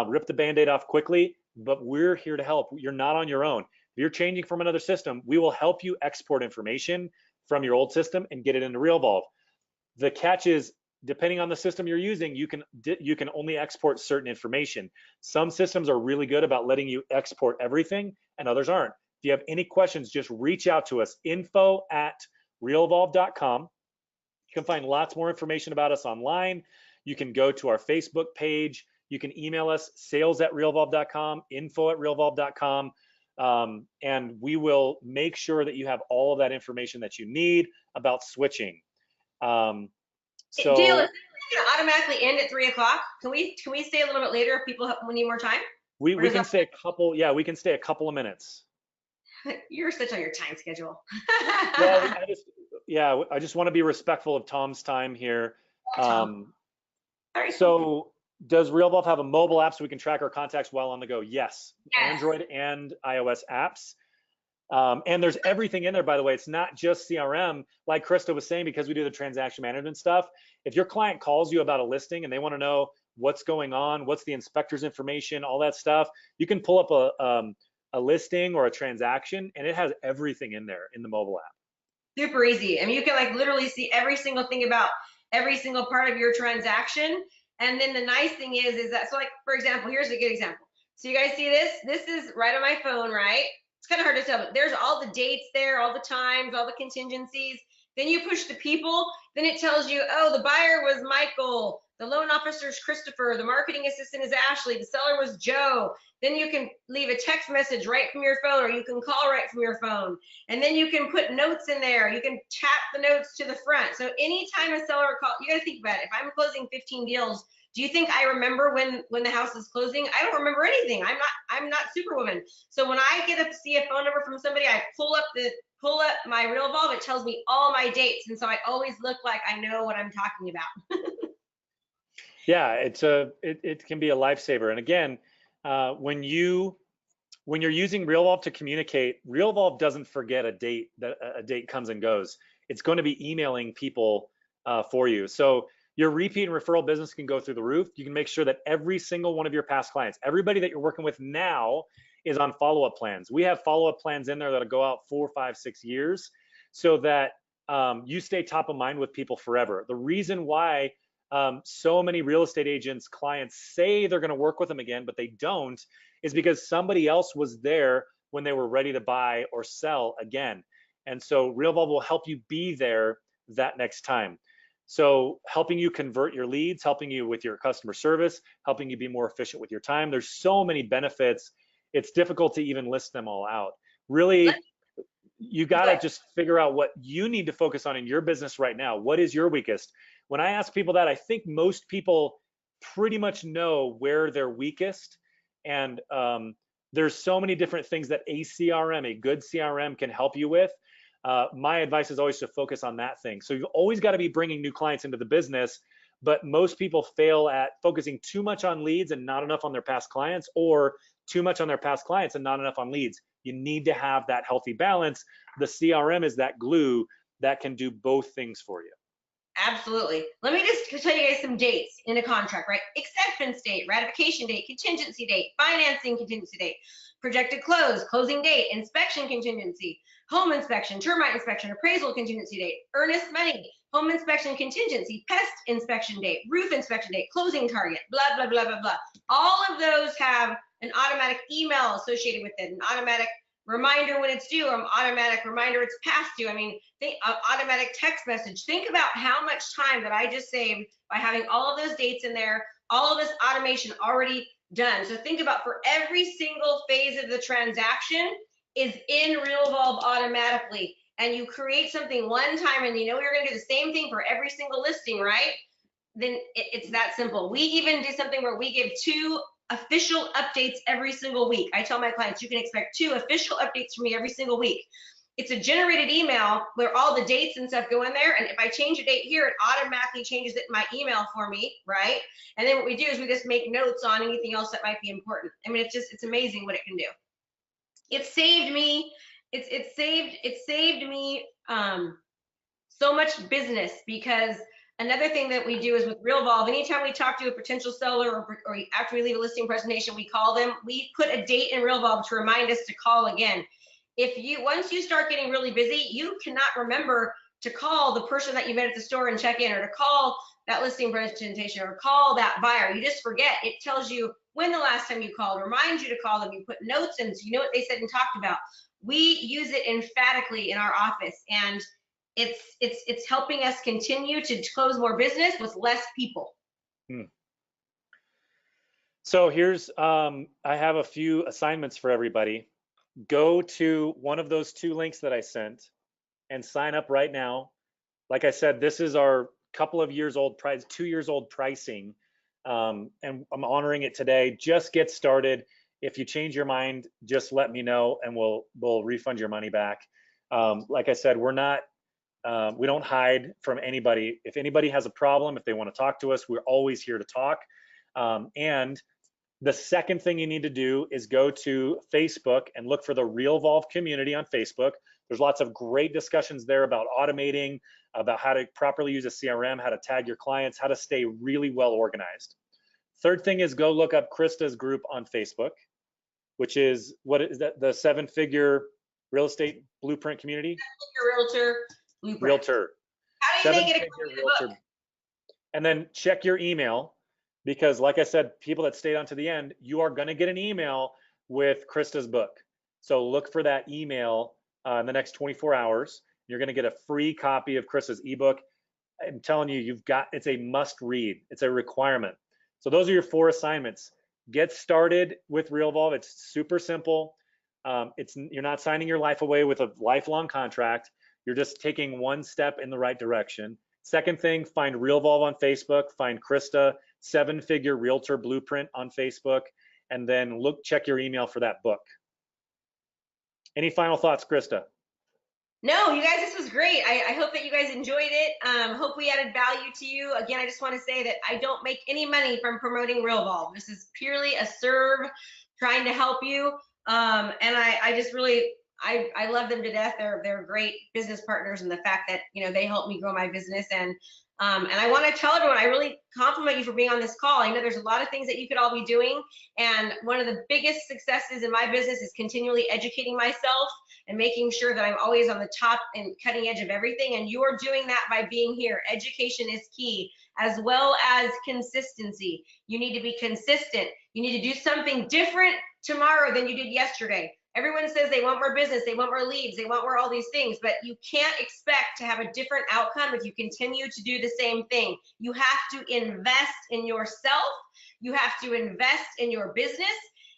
rip the Band-Aid off quickly, but we're here to help. You're not on your own. If you're changing from another system, we will help you export information from your old system and get it into Realvolve. The catch is, depending on the system you're using, you can only export certain information. Some systems are really good about letting you export everything, and others aren't. If you have any questions, just reach out to us, info@realvolve.com. You can find lots more information about us online. You can go to our Facebook page. You can email us, sales@realvolve.com, info@realvolve.com, and we will make sure that you have all of that information that you need about switching. Dale, is it going to automatically end at 3 o'clock? Can we stay a little bit later if people need more time? We can stay a couple. Yeah, we can stay a couple of minutes. You're such on your time schedule. Well, I just want to be respectful of Tom's time here. So does Realvolve have a mobile app so we can track our contacts while on the go? Yes. Android and iOS apps. And there's everything in there, by the way. It's not just CRM, like Krista was saying, because we do the transaction management stuff. If your client calls you about a listing and they want to know what's going on, what's the inspector's information, all that stuff, you can pull up a listing or a transaction, and it has everything in there in the mobile app. Super easy. I mean, you can like literally see every single thing about every single part of your transaction. And then the nice thing is that, so like, for example, here's a good example. So you guys see this? This is right on my phone, right? It's kind of hard to tell, but there's all the dates there, all the times, all the contingencies. Then you push the people, then it tells you, oh, the buyer was Michael, the loan officer is Christopher, the marketing assistant is Ashley, the seller was Joe. Then you can leave a text message right from your phone, or you can call right from your phone. And then you can put notes in there. You can tap the notes to the front. So anytime a seller calls, you got to think about it. If I'm closing 15 deals, do you think I remember when the house is closing? I don't remember anything. I'm not Superwoman. So when I see a phone number from somebody, I pull up my Realvolve. It tells me all my dates, and so I always look like I know what I'm talking about. Yeah, it can be a lifesaver. And again, when you're using Realvolve to communicate, Realvolve doesn't forget a date that a date comes and goes. It's going to be emailing people for you. So your repeat and referral business can go through the roof. You can make sure that every single one of your past clients, everybody that you're working with now, is on follow-up plans. We have follow-up plans in there that'll go out 4, 5, 6 years, so that you stay top of mind with people forever. The reason why so many real estate agents clients say they're going to work with them again, but they don't, is because somebody else was there when they were ready to buy or sell again. And so Realvolve will help you be there that next time. So helping you convert your leads, helping you with your customer service, helping you be more efficient with your time. There's so many benefits. It's difficult to even list them all out. Really, you got to just figure out what you need to focus on in your business right now. What is your weakest? When I ask people that, I think most people pretty much know where they're weakest. And there's so many different things that a CRM, a good CRM, can help you with. My advice is always to focus on that thing. So you've always got to be bringing new clients into the business, but most people fail at focusing too much on leads and not enough on their past clients, or too much on their past clients and not enough on leads. You need to have that healthy balance. The CRM is that glue that can do both things for you. Absolutely. Let me just tell you guys some dates in a contract, right? Acceptance date, ratification date, contingency date, financing contingency date, projected close, closing date, inspection contingency, home inspection, termite inspection, appraisal contingency date, earnest money, home inspection contingency, pest inspection date, roof inspection date, closing target, blah, blah, blah, blah, blah. All of those have an automatic email associated with it, an automatic reminder when it's due, an automatic reminder it's past due. I mean, automatic text message. Think about how much time that I just saved by having all of those dates in there, all of this automation already done. So think about, for every single phase of the transaction is in Realvolve automatically. and you create something one time and you know you're going to do the same thing for every single listing, right? Then it's that simple. We even do something where we give 2 official updates every single week. I tell my clients, you can expect 2 official updates from me every single week. It's a generated email where all the dates and stuff go in there. And if I change a date here, it automatically changes it in my email for me, right? And then what we do is we just make notes on anything else that might be important. I mean, it's amazing what it can do. It saved me, it saved me so much business, because another thing that we do is with Realvolve, anytime we talk to a potential seller or after we leave a listing presentation, we call them, we put a date in Realvolve to remind us to call again. Once you start getting really busy, you cannot remember to call the person that you met at the store and check in, or to call that listing presentation, or call that buyer. You just forget. It tells you when the last time you called, reminds you to call them. You put notes in so you know what they said and talked about. We use it emphatically in our office, and it's helping us continue to close more business with less people. So here's, I have a few assignments for everybody. Go to one of those 2 links that I sent and sign up right now. Like I said, this is our couple of years old price, 2 years old pricing, and I'm honoring it today. Just get started. If you change your mind, just let me know and we'll refund your money back. Like I said, we're not, we don't hide from anybody. If anybody has a problem, if they want to talk to us, we're always here to talk. And the second thing you need to do is go to Facebook and look for the Realvolve community on Facebook. There's lots of great discussions there about automating, about how to properly use a CRM, how to tag your clients, how to stay really well organized. Third thing is go look up Krista's group on Facebook, which is, what is that? The 7-figure real estate blueprint community? Realtor blueprint. Realtor. How do you make it a Realtor. And then check your email, because like I said, people that stayed on to the end, you are going to get an email with Krista's book. So look for that email in the next 24 hours. You're going to get a free copy of Krista's ebook. I'm telling you, it's a must read. It's a requirement. So those are your 4 assignments. Get started with Realvolve. It's super simple. You're not signing your life away with a lifelong contract. You're just taking one step in the right direction. Second thing, find Realvolve on Facebook, find Krista 7-figure Realtor Blueprint on Facebook, and then check your email for that book. Any final thoughts, Krista? No, you guys, this was great. I hope that you guys enjoyed it. Hope we added value to you. Again, I just want to say that I don't make any money from promoting Realvolve. This is purely a serve, trying to help you. And I just really, I love them to death. They're great business partners, and the fact that, you know, they help me grow my business. And I want to tell everyone, I really compliment you for being on this call. I know there's a lot of things that you could all be doing, and one of the biggest successes in my business is continually educating myself and making sure that I'm always on the top and cutting edge of everything. And you're doing that by being here. Education is key, as well as consistency. You need to be consistent. You need to do something different tomorrow than you did yesterday. Everyone says they want more business, they want more leads, they want more all these things, but you can't expect to have a different outcome if you continue to do the same thing. You have to invest in yourself. You have to invest in your business.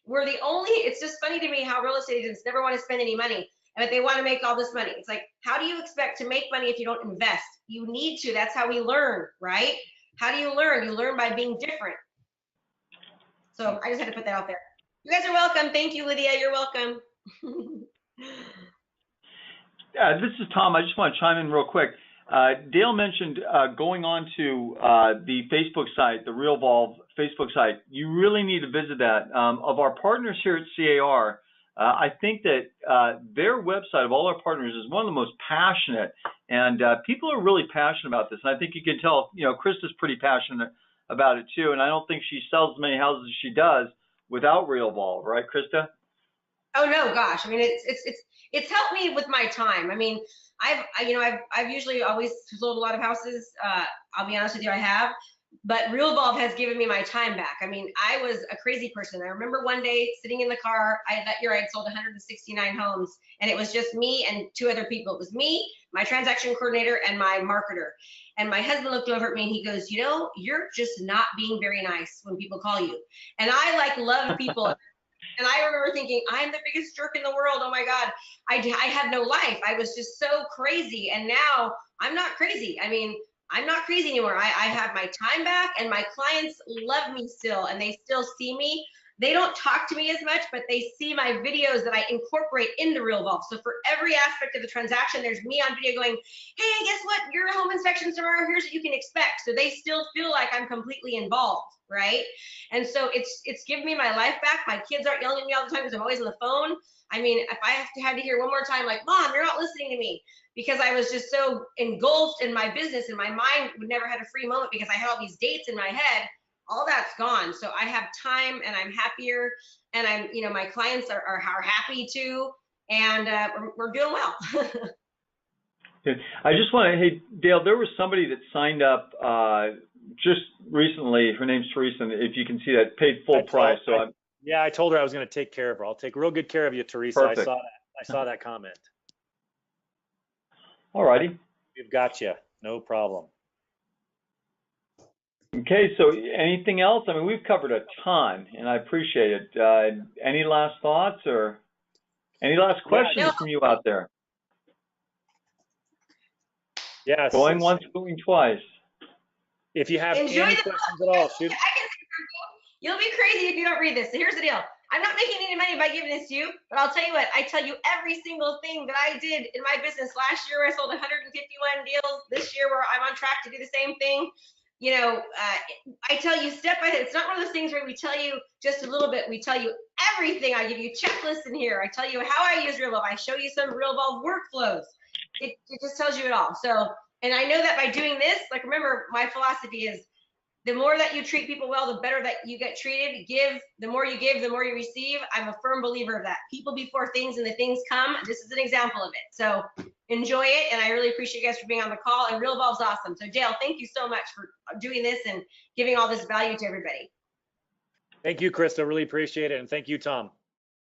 It's just funny to me how real estate agents never want to spend any money, but they want to make all this money. It's like, how do you expect to make money if you don't invest? You need to. That's how we learn, right? How do you learn? You learn by being different. So I just had to put that out there. You guys are welcome. Thank you, Lydia. You're welcome. Yeah, this is Tom. I just want to chime in real quick. Dale mentioned going on to the Facebook site, the Realvolve Facebook site. You really need to visit that. Of our partners here at CAR, I think that their website, of all our partners, is one of the most passionate. And people are really passionate about this. And I think you can tell, you know, Krista's pretty passionate about it too. And I don't think she sells as many houses as she does without Realvolve, right, Krista? Oh no, gosh! I mean, it's helped me with my time. I mean, I've usually always sold a lot of houses. I'll be honest with you, I have. But Realvolve has given me my time back. I mean, I was a crazy person. I remember one day sitting in the car. That year I had sold 169 homes, and it was just me and 2 other people. It was me, my transaction coordinator, and my marketer. And my husband looked over at me and he goes, "You know, you're just not being very nice when people call you." And I love people. And I remember thinking, I'm the biggest jerk in the world. Oh my God, I had no life. I was just so crazy. And now I'm not crazy. I mean, I'm not crazy anymore. I have my time back, and my clients love me still, and they still see me. They don't talk to me as much, but they see my videos that I incorporate into Realvolve. So for every aspect of the transaction, there's me on video going, hey, guess what? Your home inspections tomorrow. Here's what you can expect. So they still feel like I'm completely involved, right? And so it's given me my life back. My kids aren't yelling at me all the time because I'm always on the phone. I mean, if I have to hear one more time, like, Mom, you're not listening to me, because I was just so engulfed in my business, and my mind would never had a free moment because I had all these dates in my head. All that's gone. So I have time, and I'm happier, and I'm, you know, my clients are happy too, and we're doing well. I just want to, hey, Dale, there was somebody that signed up just recently. Her name's Teresa, and if you can see that, paid full price. So yeah, I told her I was going to take care of her. I'll take real good care of you, Teresa. Perfect. I saw that. I saw that comment. All righty. We've got you. No problem. Okay, so anything else? I mean, we've covered a ton, and I appreciate it. Any last thoughts or any last questions from you out there? Yes. Going once, going twice. If you have any questions at all, shoot. You'll be crazy if you don't read this. So here's the deal. I'm not making any money by giving this to you, but I'll tell you what, I tell you every single thing that I did in my business. Last year, I sold 151 deals. This year, where I'm on track to do the same thing. You know, I tell you step by step. It's not one of those things where we tell you just a little bit. We tell you everything. I give you checklists in here. I tell you how I use Realvolve. I show you some Realvolve workflows. It just tells you it all. So, and I know that by doing this, like, remember, my philosophy is, the more that you treat people well, the better that you get treated. The more you give, the more you receive. I'm a firm believer of that. People before things, and the things come. This is an example of it. So enjoy it, and I really appreciate you guys for being on the call. And Realvolve's awesome. So Dale, thank you so much for doing this and giving all this value to everybody. Thank you, Krista. Really appreciate it, and thank you, Tom.